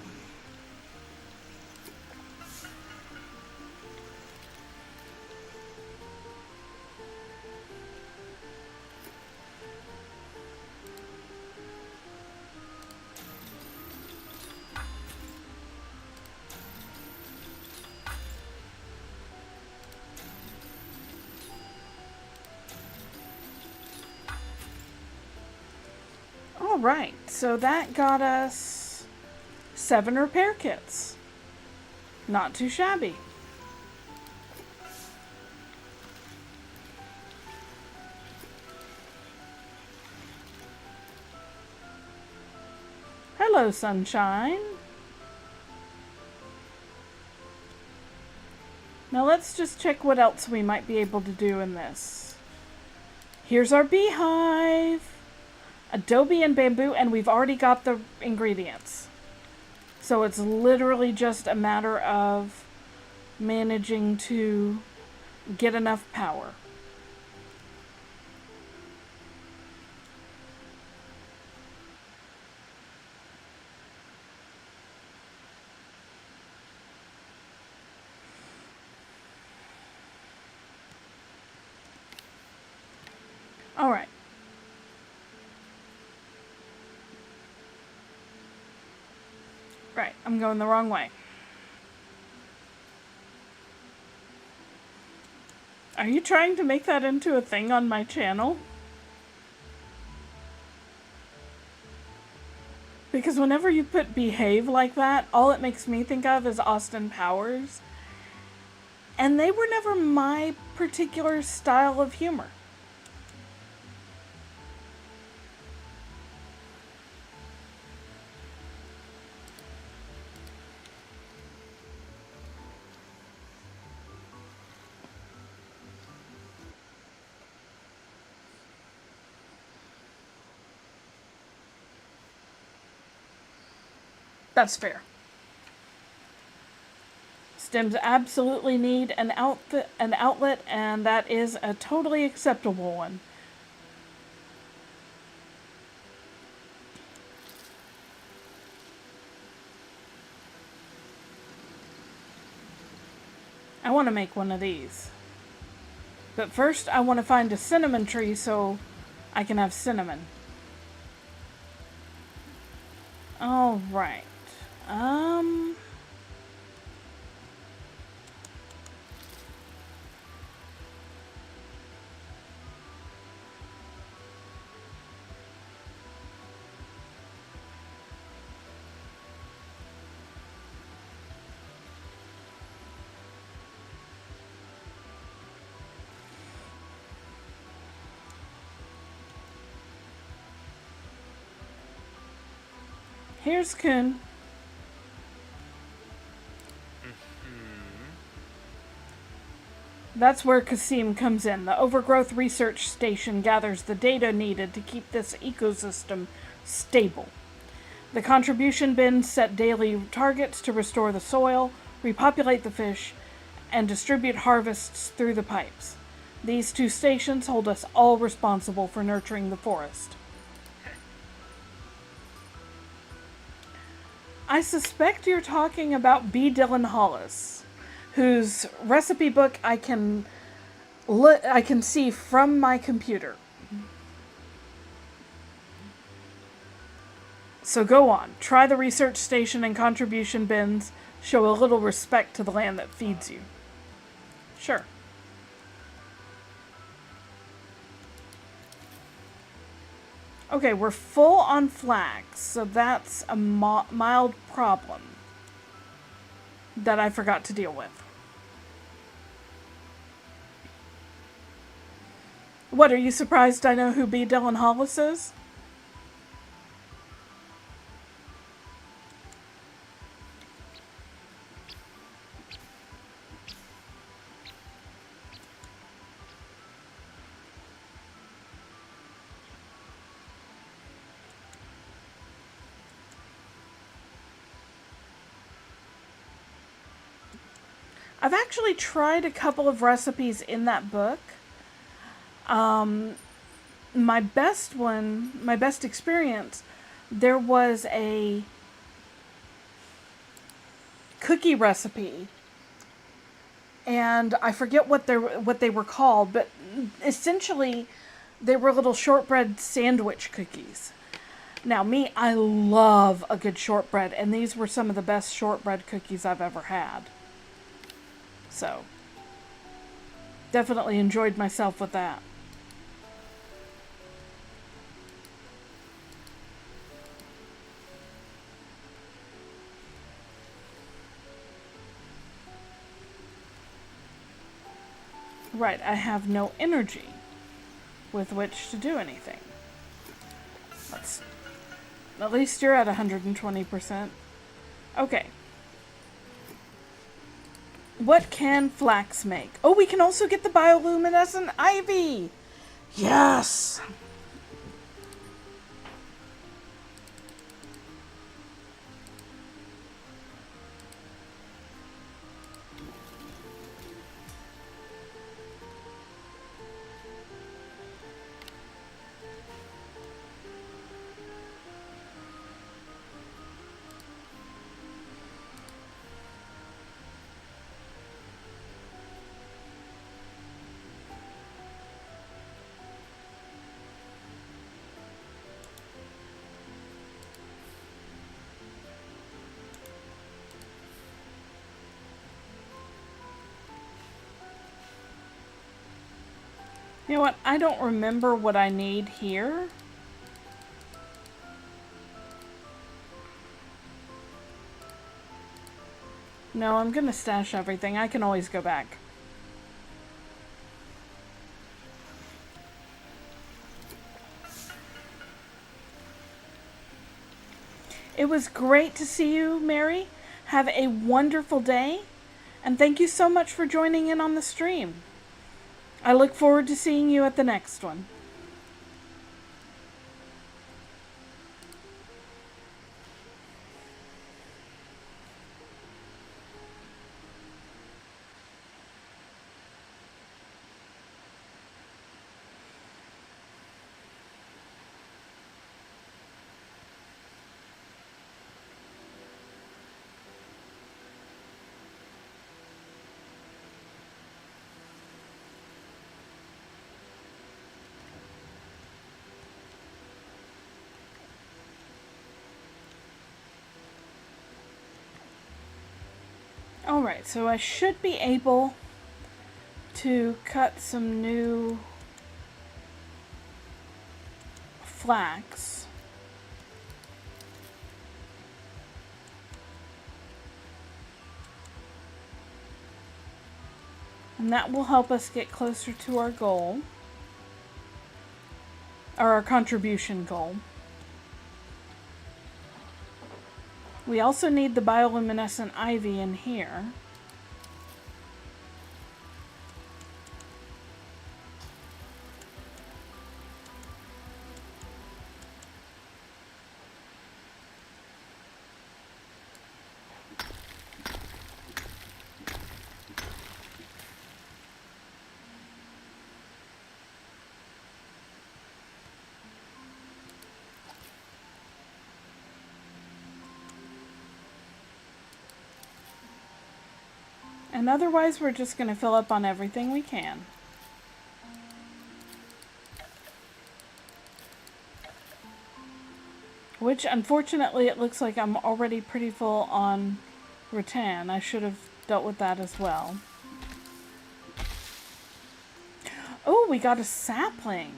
Alright, so that got us 7 repair kits. Not too shabby. Hello, sunshine. Now let's just check what else we might be able to do in this. Here's our beehive. Adobe and bamboo, and we've already got the ingredients. So it's literally just a matter of managing to get enough power. All right. Right, I'm going the wrong way. Are you trying to make that into a thing on my channel? Because whenever you put behave like that, all it makes me think of is Austin Powers. And they were never my particular style of humor. That's fair. Stems absolutely need an outlet, and that is a totally acceptable one. I want to make one of these. But first, I want to find a cinnamon tree so I can have cinnamon. All right. Here's Kun. That's where Kasim comes in. The Overgrowth Research Station gathers the data needed to keep this ecosystem stable. The contribution bins set daily targets to restore the soil, repopulate the fish, and distribute harvests through the pipes. These two stations hold us all responsible for nurturing the forest. I suspect you're talking about B. Dylan Hollis, whose recipe book I can see from my computer. So go on. Try the research station and contribution bins. Show a little respect to the land that feeds you. Sure. Okay, we're full on flax, so that's a mild problem that I forgot to deal with. What, are you surprised I know who B. Dylan Hollis is? I've actually tried a couple of recipes in that book. My best experience, there was a cookie recipe, and I forget what they were called, but essentially they were little shortbread sandwich cookies. Now, me, I love a good shortbread, and these were some of the best shortbread cookies I've ever had. So, definitely enjoyed myself with that. Right, I have no energy with which to do anything. At least you're at 120%. Okay. What can flax make? Oh, we can also get the bioluminescent ivy! Yes! You know what? I don't remember what I need here. No, I'm gonna stash everything. I can always go back. It was great to see you, Mary. Have a wonderful day. And thank you so much for joining in on the stream. I look forward to seeing you at the next one. Alright, so I should be able to cut some new flax. And that will help us get closer to our goal, or our contribution goal. We also need the bioluminescent ivy in here. And otherwise, we're just going to fill up on everything we can. Which, unfortunately, it looks like I'm already pretty full on rattan. I should have dealt with that as well. Oh, we got a sapling.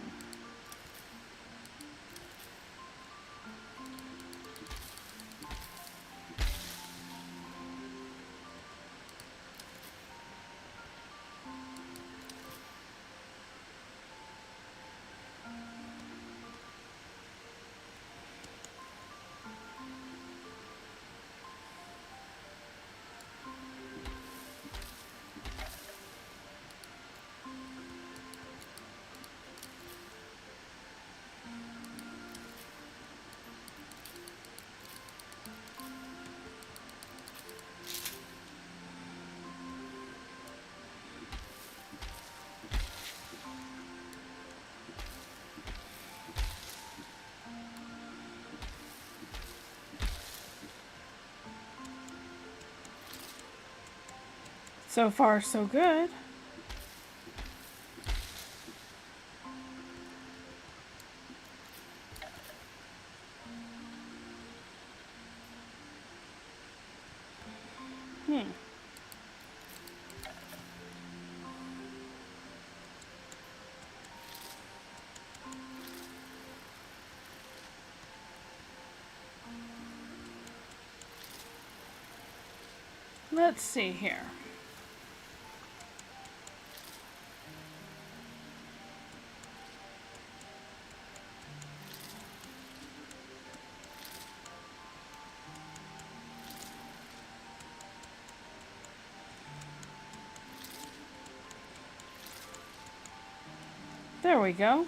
So far, so good. Let's see here. There we go.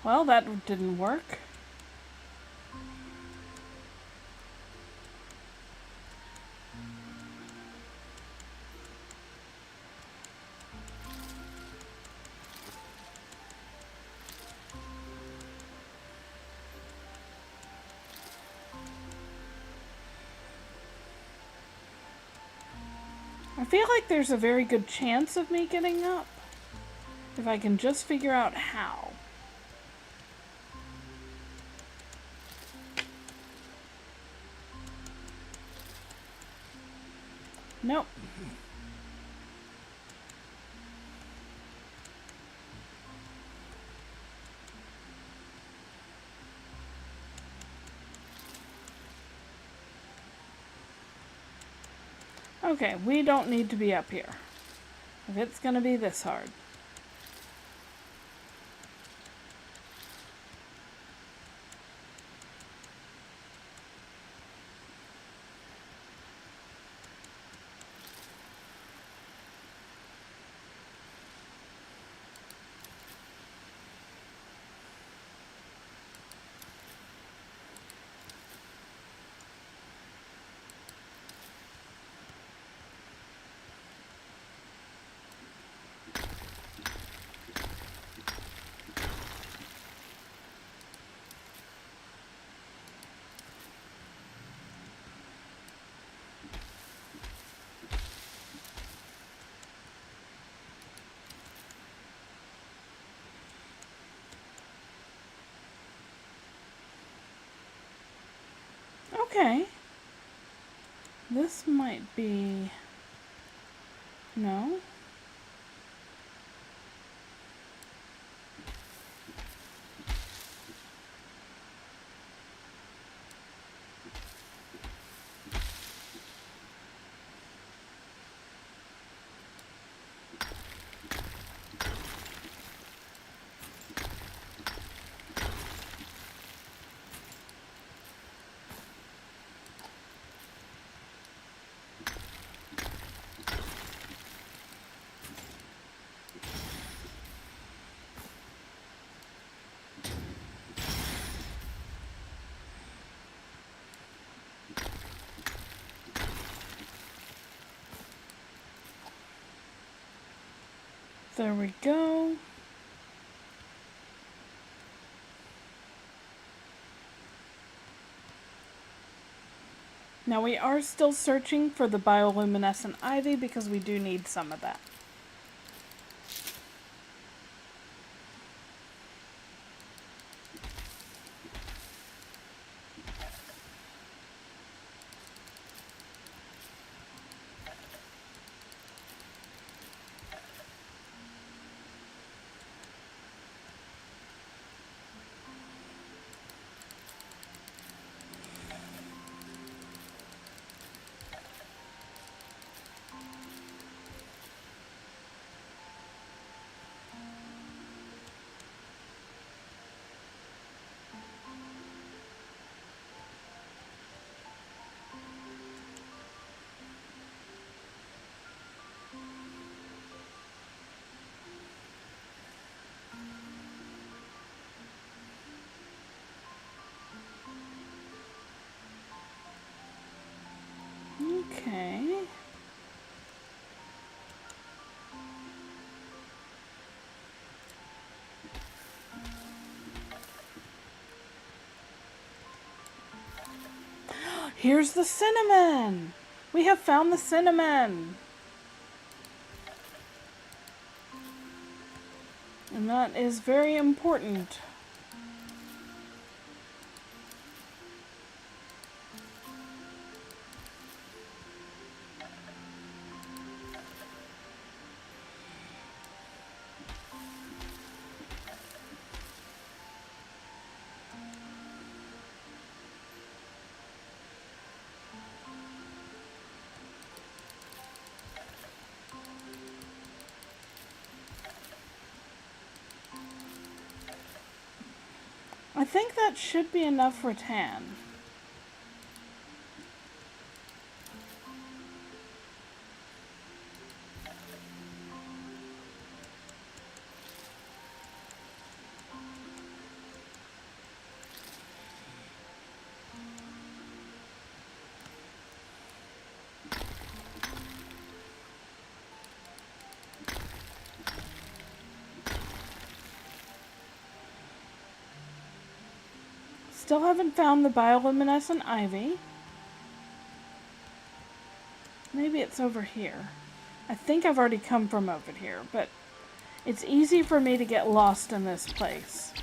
Well, that didn't work. I feel like there's a very good chance of me getting up if I can just figure out how. Nope. Okay, we don't need to be up here if it's gonna be this hard. Okay. This might be... No? There we go. Now we are still searching for the bioluminescent ivy because we do need some of that. Okay. Here's the cinnamon! We have found the cinnamon! And that is very important. I think that should be enough rattan. Still haven't found the bioluminescent ivy. Maybe it's over here. I think I've already come from over here, but it's easy for me to get lost in this place.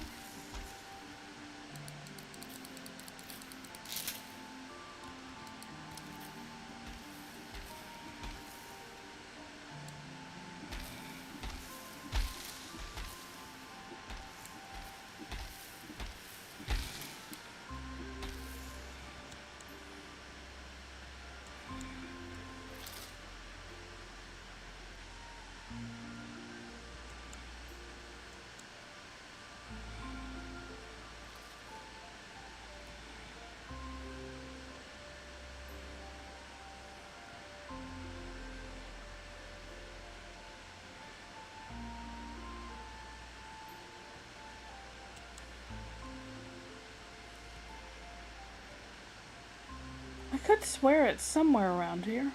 I could swear it's somewhere around here.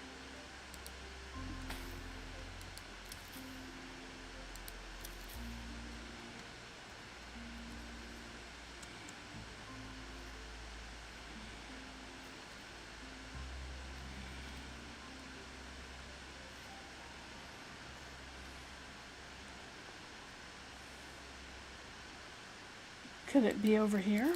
Could it be over here?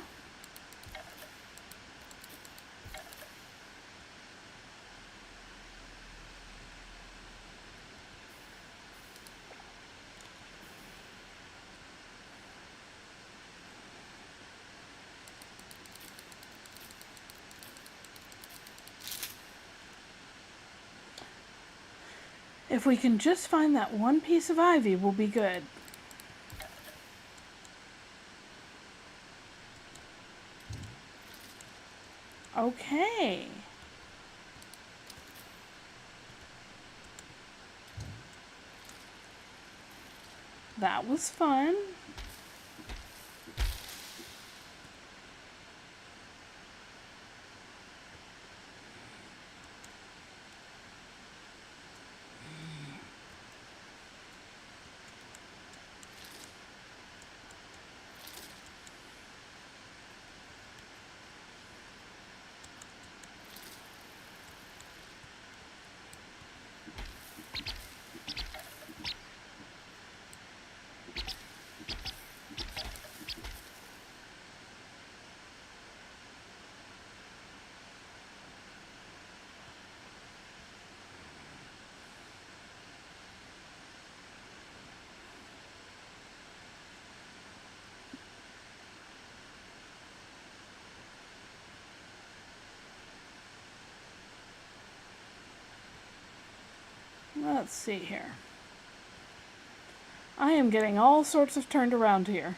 If we can just find that one piece of ivy, we'll be good. Okay. That was fun. Let's see here. I am getting all sorts of turned around here.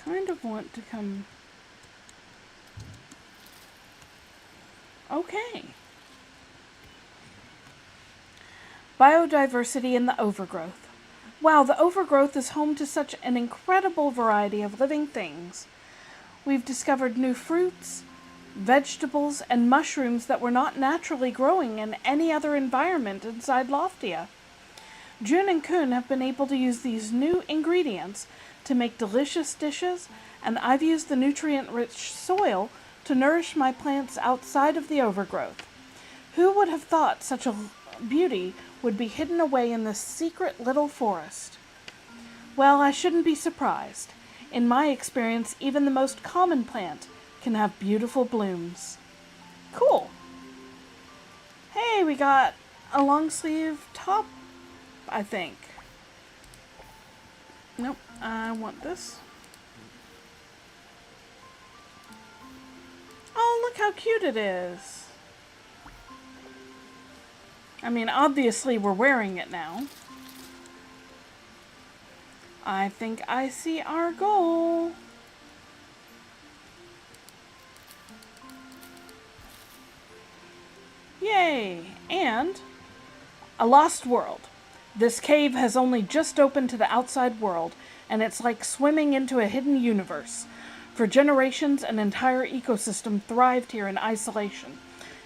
Kind of want to come... Okay. Biodiversity in the overgrowth. Wow, the overgrowth is home to such an incredible variety of living things. We've discovered new fruits, vegetables, and mushrooms that were not naturally growing in any other environment inside Loftia. June and Kun have been able to use these new ingredients to make delicious dishes, and I've used the nutrient-rich soil to nourish my plants outside of the overgrowth. Who would have thought such a beauty would be hidden away in this secret little forest? Well, I shouldn't be surprised. In my experience, even the most common plant can have beautiful blooms. Cool. Hey, we got a long sleeve top, I think. Nope, I want this. Oh, look how cute it is. I mean, obviously we're wearing it now. I think I see our goal. Yay! And a lost world. This cave has only just opened to the outside world, and it's like swimming into a hidden universe. For generations, an entire ecosystem thrived here in isolation,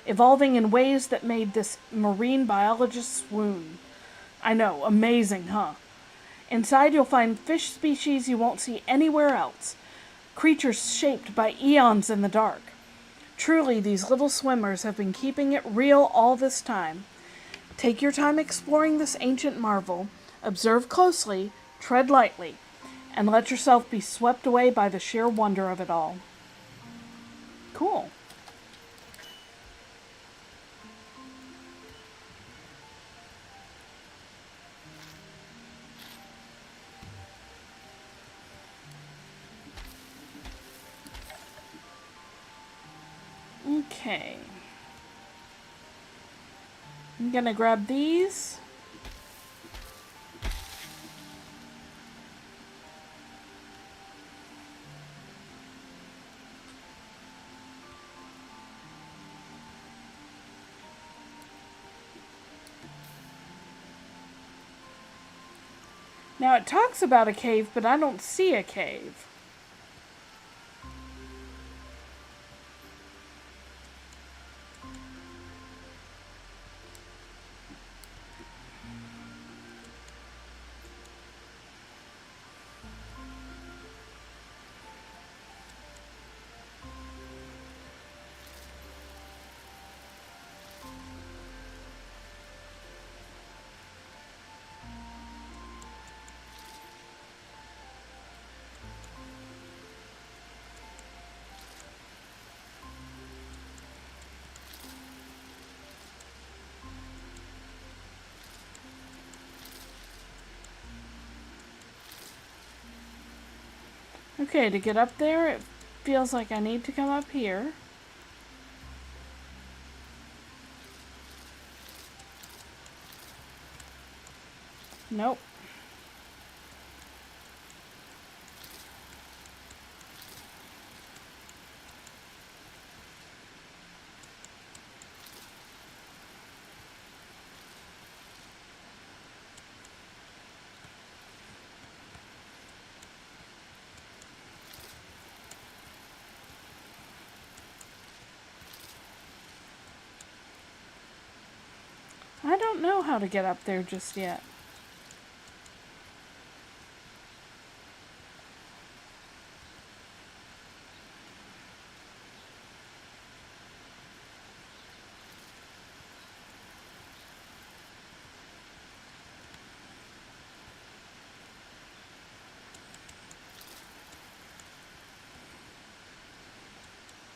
evolving in ways that made this marine biologist swoon. I know, amazing, huh? Inside you'll find fish species you won't see anywhere else, creatures shaped by eons in the dark. Truly, these little swimmers have been keeping it real all this time. Take your time exploring this ancient marvel, observe closely, tread lightly, and let yourself be swept away by the sheer wonder of it all. Cool. Okay. I'm gonna grab these. Now it talks about a cave, but I don't see a cave. Okay, to get up there, it feels like I need to come up here. Nope. I don't know how to get up there just yet.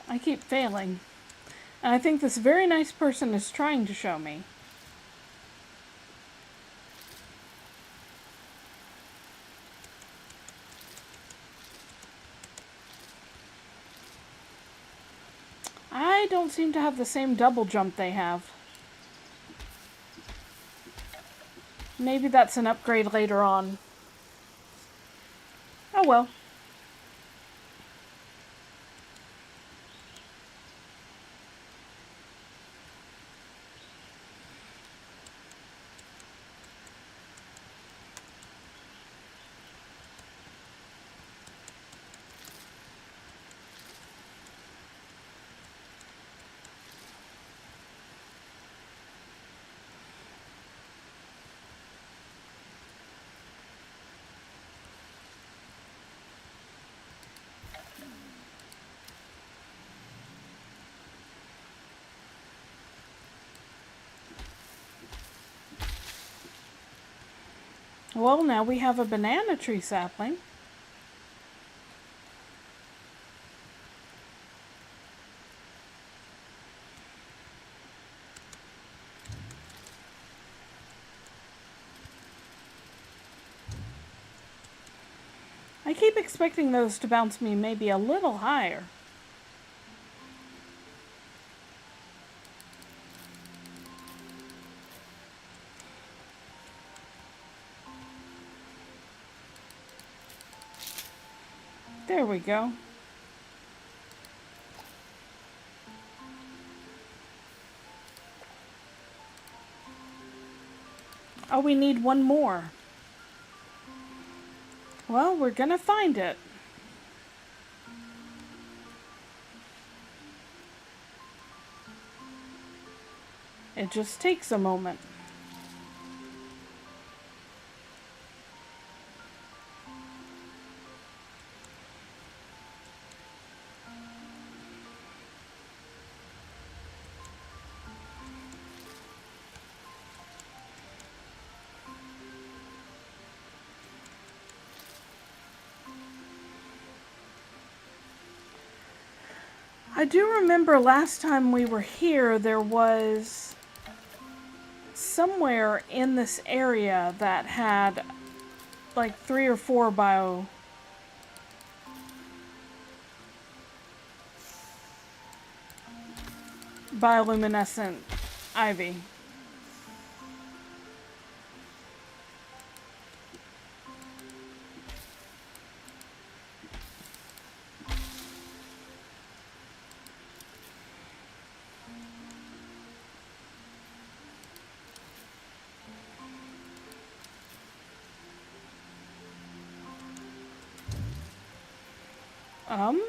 I keep failing. And I think this very nice person is trying to show me. I don't seem to have the same double jump they have. Maybe that's an upgrade later on. Oh well. Well, now we have a banana tree sapling. I keep expecting those to bounce me maybe a little higher. There we go. Oh, we need one more. Well, we're gonna find it. It just takes a moment. I do remember last time we were here, there was somewhere in this area that had like 3 or 4 bioluminescent ivy. Um,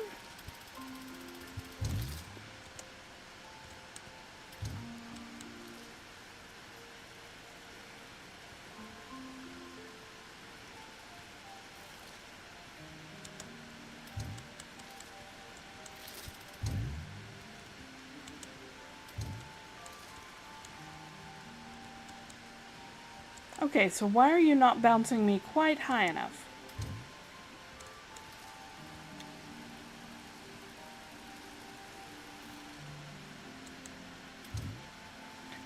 okay, so why are you not bouncing me quite high enough?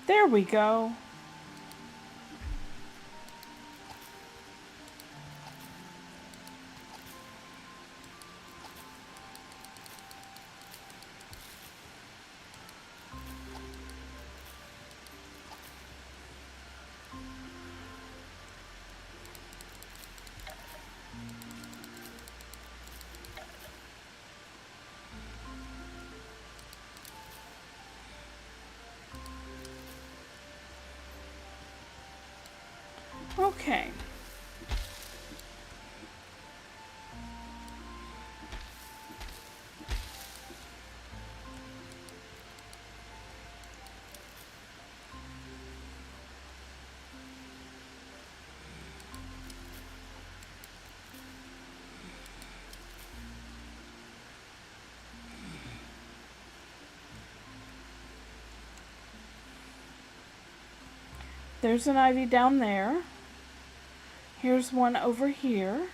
There we go. Okay. There's an ivy down there. Here's one over here.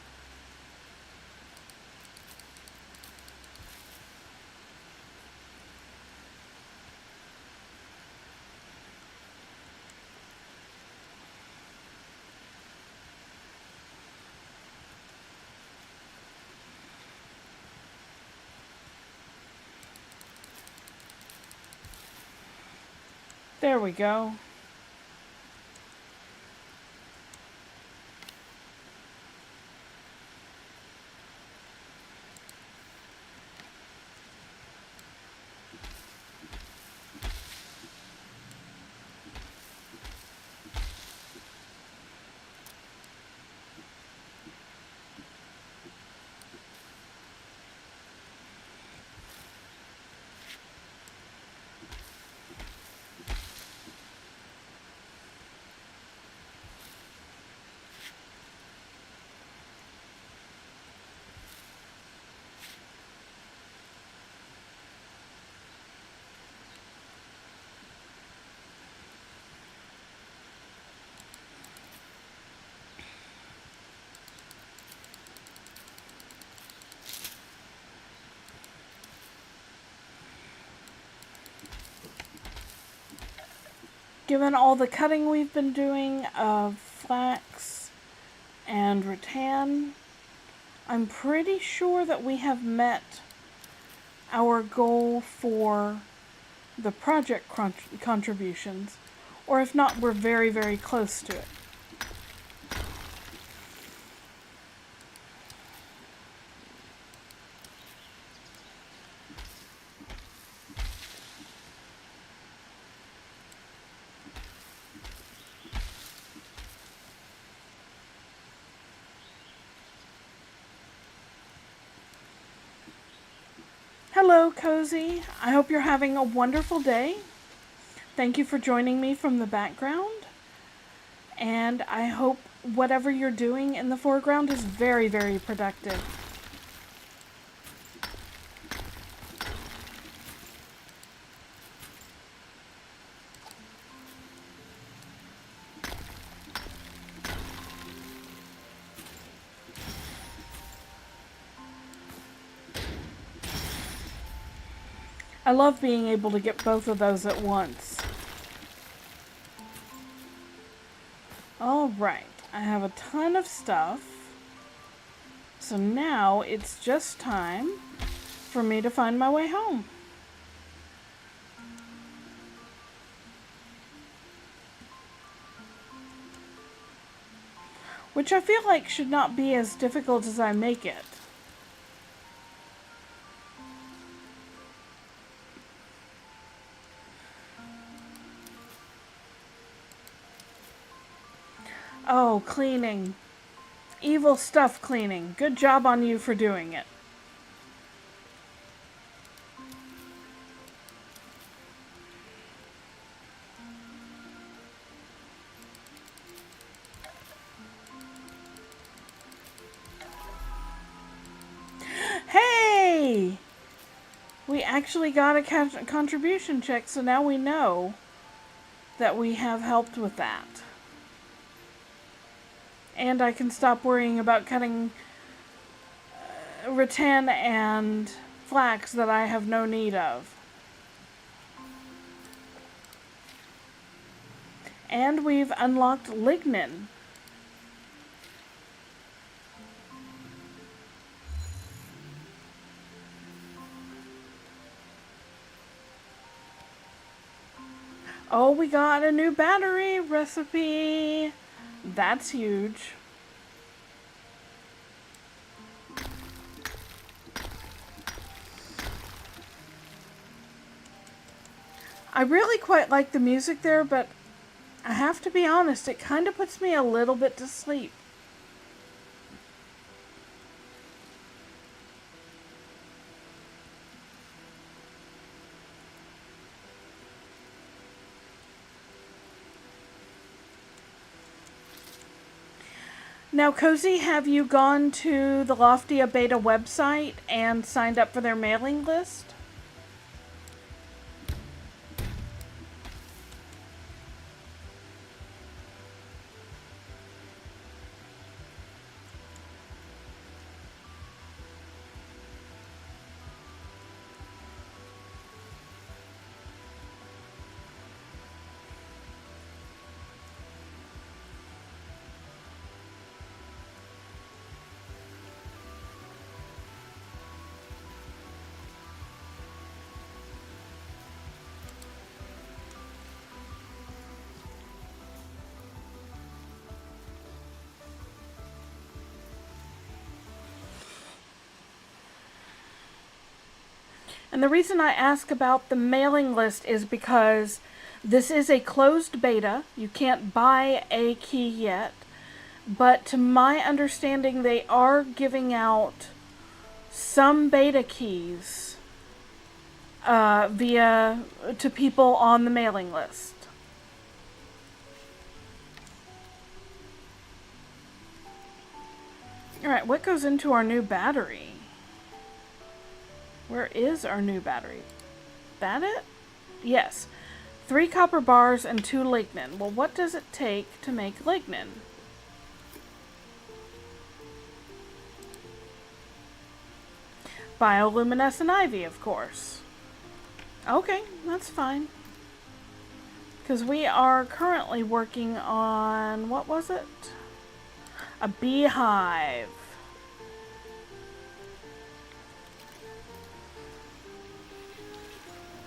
There we go. Given all the cutting we've been doing of flax and rattan, I'm pretty sure that we have met our goal for the project contributions, or if not, we're very, very close to it. Hello, Cozy. I hope you're having a wonderful day. Thank you for joining me from the background, and I hope whatever you're doing in the foreground is very, very productive. I love being able to get both of those at once. Alright, I have a ton of stuff. So now it's just time for me to find my way home. Which I feel like should not be as difficult as I make it. Oh, cleaning. Evil stuff cleaning. Good job on you for doing it. Hey! We actually got a contribution check, so now we know that we have helped with that. And I can stop worrying about cutting rattan and flax that I have no need of. And we've unlocked lignin. Oh, we got a new battery recipe. That's huge. I really quite like the music there, but I have to be honest, it kind of puts me a little bit to sleep. Now, Cozy, have you gone to the Loftia beta website and signed up for their mailing list? And the reason I ask about the mailing list is because this is a closed beta. You can't buy a key yet. But to my understanding, they are giving out some beta keys to people on the mailing list. Alright, what goes into our new battery? Where is our new battery? That it? Yes. 3 copper bars and 2 lignin. Well, what does it take to make lignin? Bioluminescent ivy, of course. Okay, that's fine. Because we are currently working on, what was it? A beehive.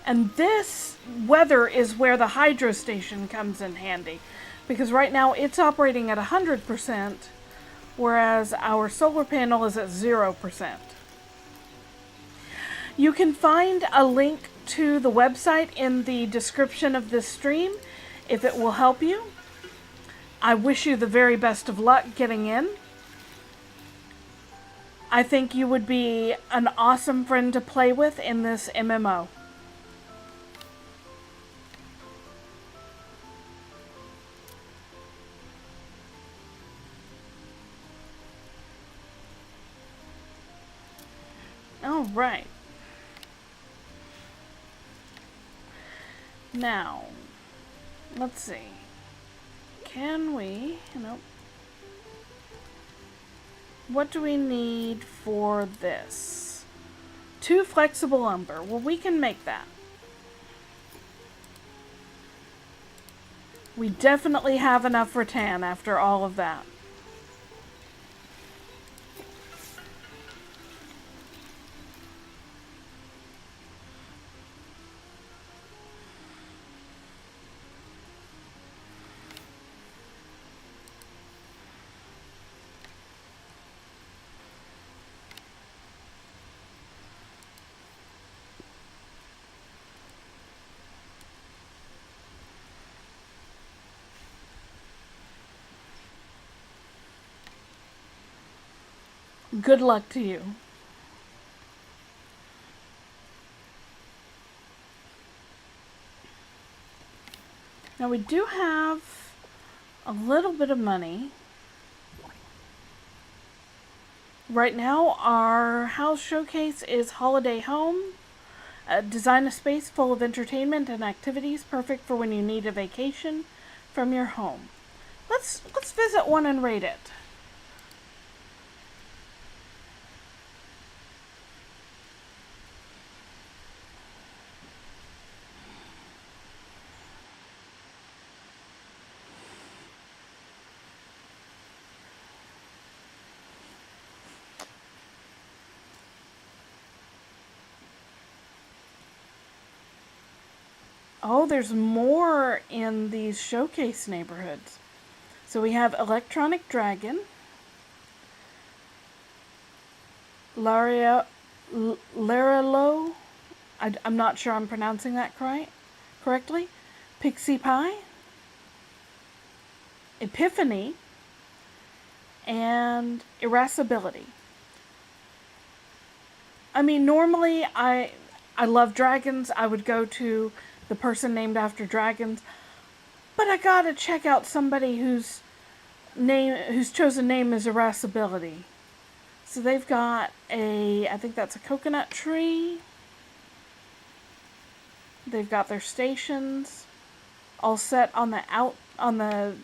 And this weather is where the hydro station comes in handy. Because right now it's operating at 100%, whereas our solar panel is at 0%. You can find a link to the website in the description of this stream if it will help you. I wish you the very best of luck getting in. I think you would be an awesome friend to play with in this MMO. right. Now, let's see. Can we, nope. What do we need for this? 2 flexible lumber. Well, we can make that. We definitely have enough rattan after all of that. Good luck to you. Now we do have a little bit of money. Right now our house showcase is Holiday Home. Design a space full of entertainment and activities, perfect for when you need a vacation from your home. Let's visit one and rate it. Oh, there's more in these showcase neighborhoods. So we have Electronic Dragon, Lario, I'm not sure I'm pronouncing that correctly, Pixie Pie, Epiphany, and Irascibility. I mean, normally I love dragons. I would go to the person named after dragons, but I gotta check out somebody whose chosen name is Irascibility. So they've got I think that's a coconut tree. They've got their stations all set on the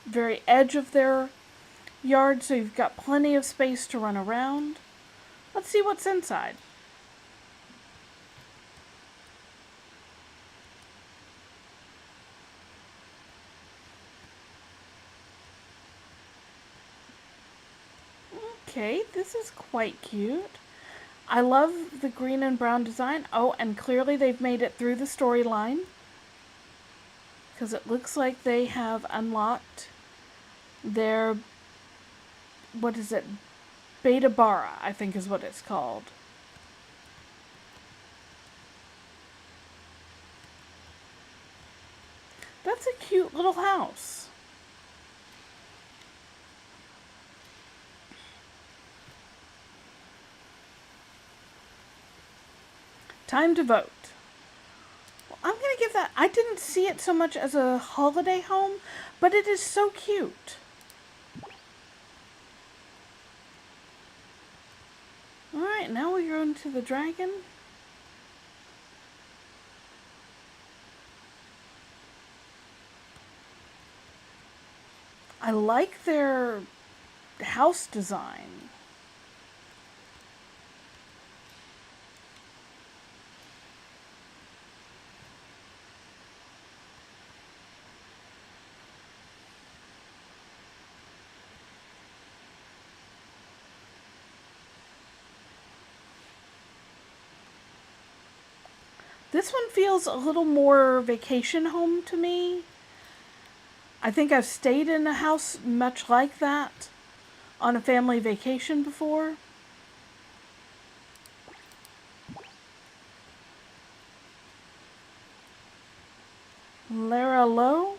very edge of their yard, so you've got plenty of space to run around. Let's see what's inside. Okay, this is quite cute. I love the green and brown design. Oh, and clearly they've made it through the storyline, because it looks like they have unlocked their, what is it? Beta Bara, I think is what it's called. That's a cute little house. Time to vote. Well, I'm going to give that, I didn't see it so much as a holiday home, but it is so cute. Alright, now we're going to the dragon. I like their house design. This one feels a little more vacation home to me. I think I've stayed in a house much like that on a family vacation before. Lara Low,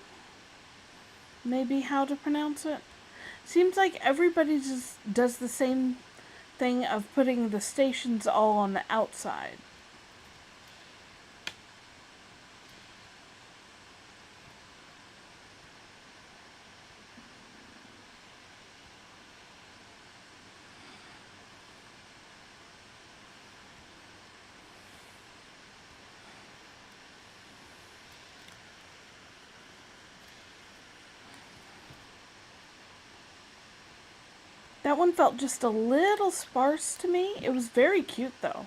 maybe how to pronounce it. Seems like everybody just does the same thing of putting the stations all on the outside. That one felt just a little sparse to me. It was very cute though.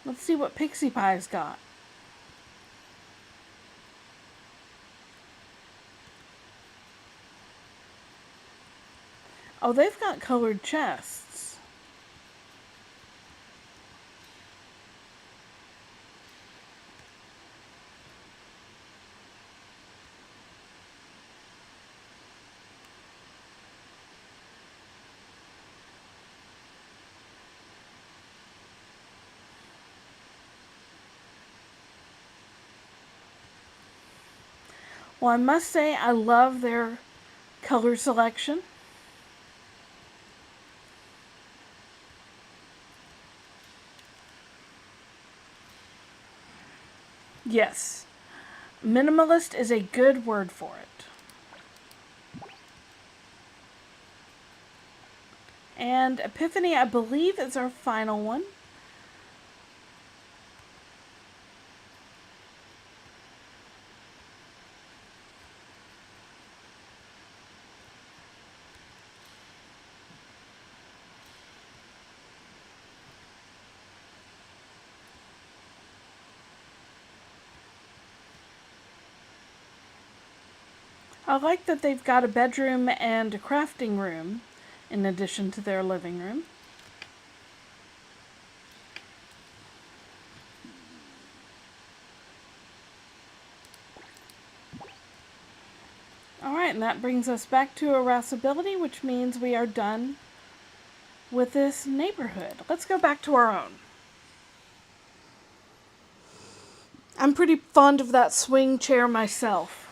Let's see what Pixie Pie's got. Oh, they've got colored chests. Well, I must say I love their color selection. Yes, minimalist is a good word for it. And Epiphany, I believe, is our final one. I like that they've got a bedroom and a crafting room in addition to their living room. Alright, and that brings us back to irascibility, which means we are done with this neighborhood. Let's go back to our own. I'm pretty fond of that swing chair myself.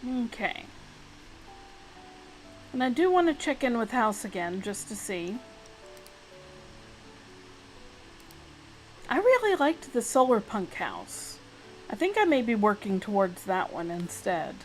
Okay. And I do want to check in with House again, just to see. I really liked the Solar Punk house. I think I may be working towards that one instead.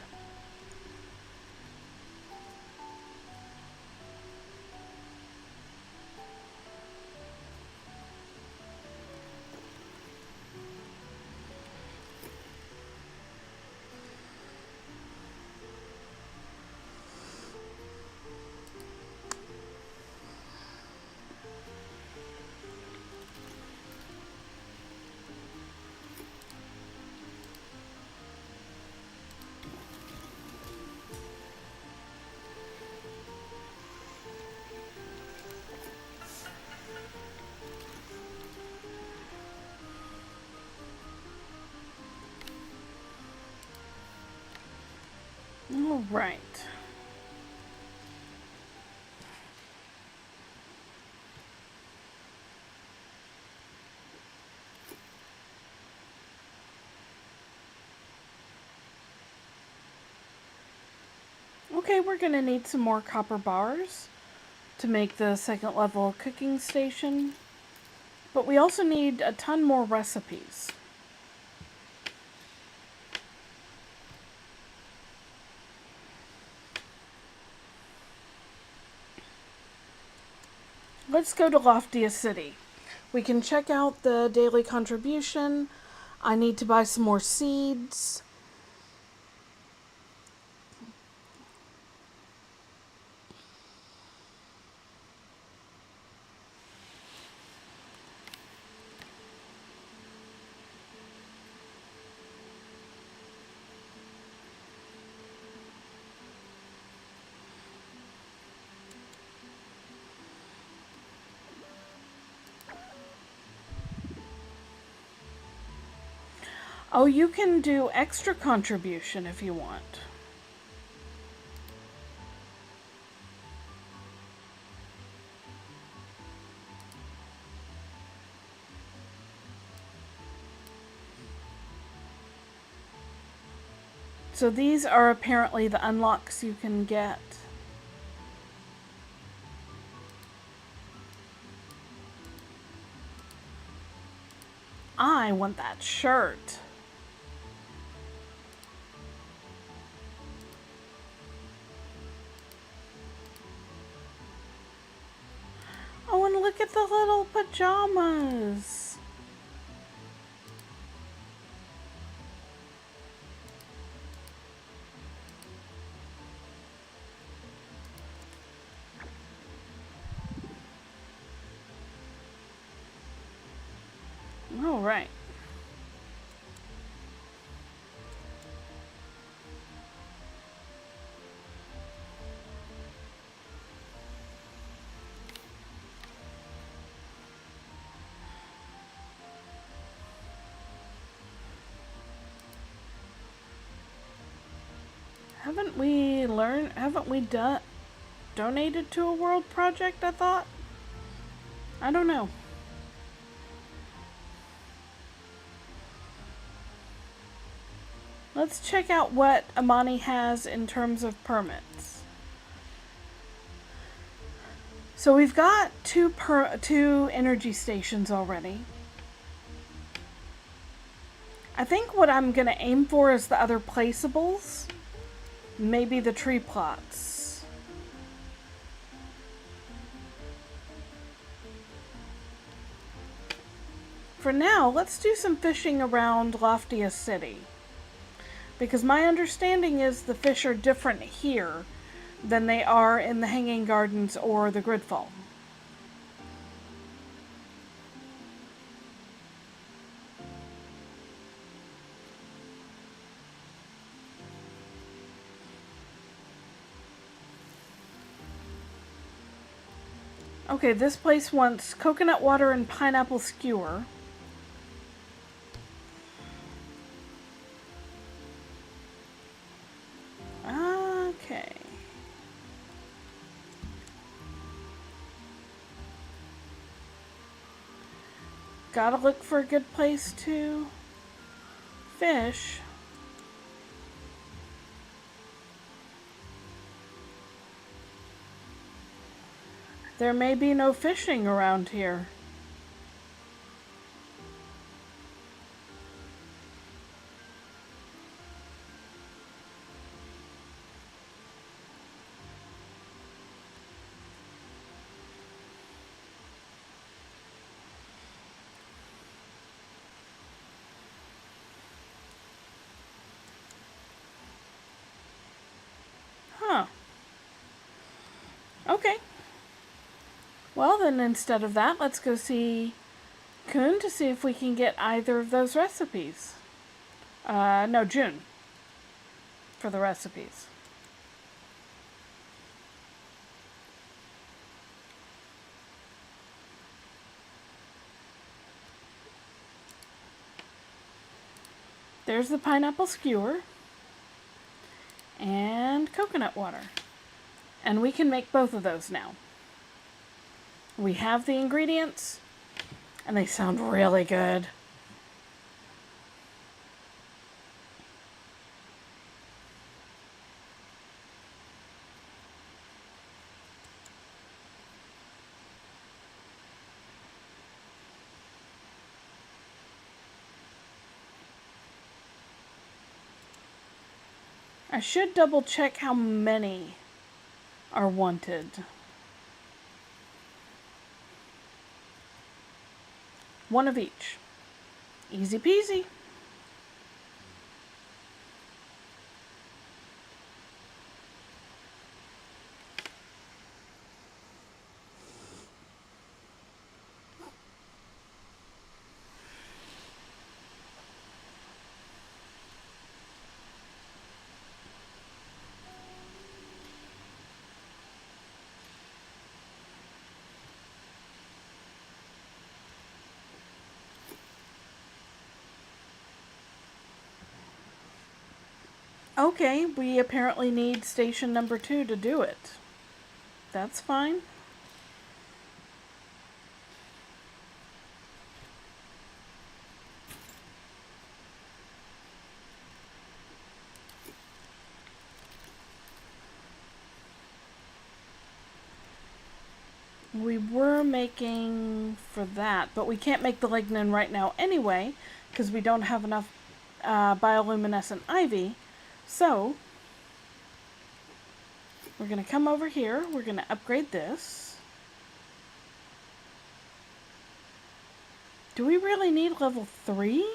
All right. Okay, we're going to need some more copper bars to make the second level cooking station. But we also need a ton more recipes. Let's go to Loftia City. We can check out the daily contribution. I need to buy some more seeds. Oh, you can do extra contribution if you want. So these are apparently the unlocks you can get. I want that shirt. Oh, and look at the little pajamas. All right. Haven't we donated to a world project, I thought? I don't know. Let's check out what Amani has in terms of permits. So we've got two energy stations already. I think what I'm going to aim for is the other placeables. Maybe the tree plots. For now, let's do some fishing around Loftia City. Because my understanding is the fish are different here than they are in the Hanging Gardens or the Gridfall. Okay, this place wants coconut water and pineapple skewer. Okay. Gotta look for a good place to fish. There may be no fishing around here. Huh. Okay. Well, then instead of that, let's go see Kuhn to see if we can get either of those recipes. No, June. For the recipes. There's the pineapple skewer. And coconut water. And we can make both of those now. We have the ingredients, and they sound really good. I should double check how many are wanted. One of each. Easy peasy. Okay, we apparently need station number 2 to do it. That's fine. We were making for that, but we can't make the lignin right now anyway, because we don't have enough bioluminescent ivy. So, we're going to come over here, we're going to upgrade this. Do we really need level 3?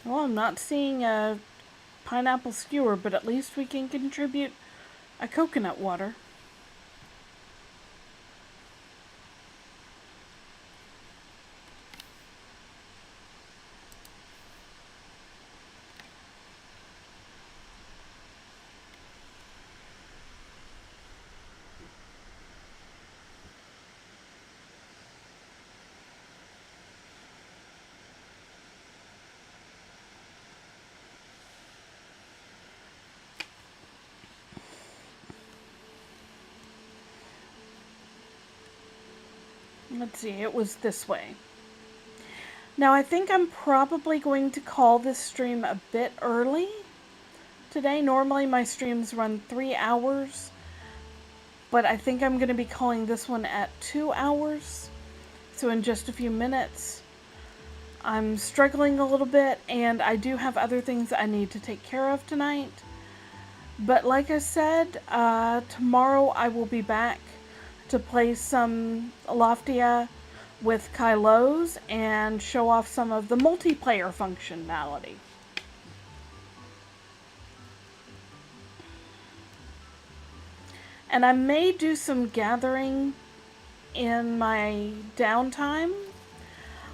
Well, I'm not seeing a pineapple skewer, but at least we can contribute a coconut water. Let's see, it was this way. Now I think I'm probably going to call this stream a bit early today. Normally my streams run 3 hours, but I think I'm going to be calling this one at 2 hours. So in just a few minutes. I'm struggling a little bit, and I do have other things I need to take care of tonight. But like I said, tomorrow I will be back to play some Loftia with Kylos and show off some of the multiplayer functionality. And I may do some gathering in my downtime.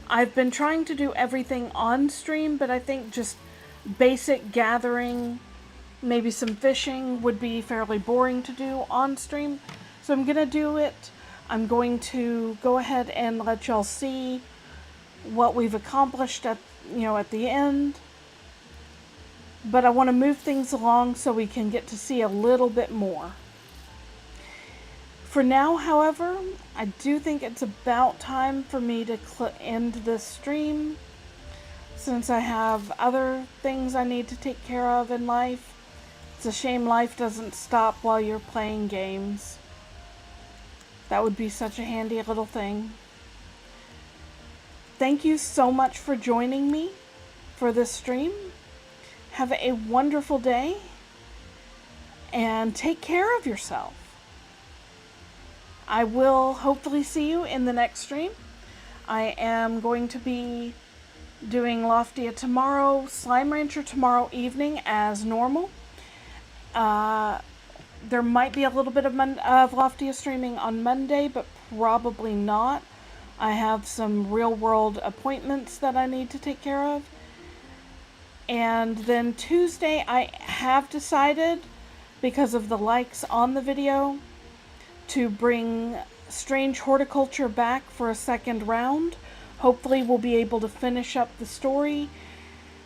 I've been trying to do everything on stream, but I think just basic gathering, maybe some fishing, would be fairly boring to do on stream. So I'm going to do it. I'm going to go ahead and let y'all see what we've accomplished at the end. But I want to move things along so we can get to see a little bit more. For now, however, I do think it's about time for me to end this stream, since I have other things I need to take care of in life. It's a shame life doesn't stop while you're playing games. That would be such a handy little thing. Thank you so much for joining me for this stream. Have a wonderful day, and take care of yourself. I will hopefully see you in the next stream. I am going to be doing Loftia tomorrow, Slime Rancher tomorrow evening as normal. There might be a little bit of Loftia streaming on Monday, but probably not. I have some real world appointments that I need to take care of. And then Tuesday I have decided, because of the likes on the video, to bring Strange Horticulture back for a second round. Hopefully we'll be able to finish up the story,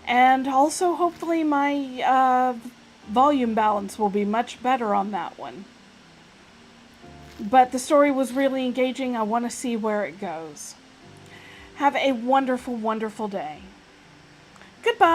and also hopefully my volume balance will be much better on that one. But the story was really engaging. I want to see where it goes. Have a wonderful, wonderful day. Goodbye.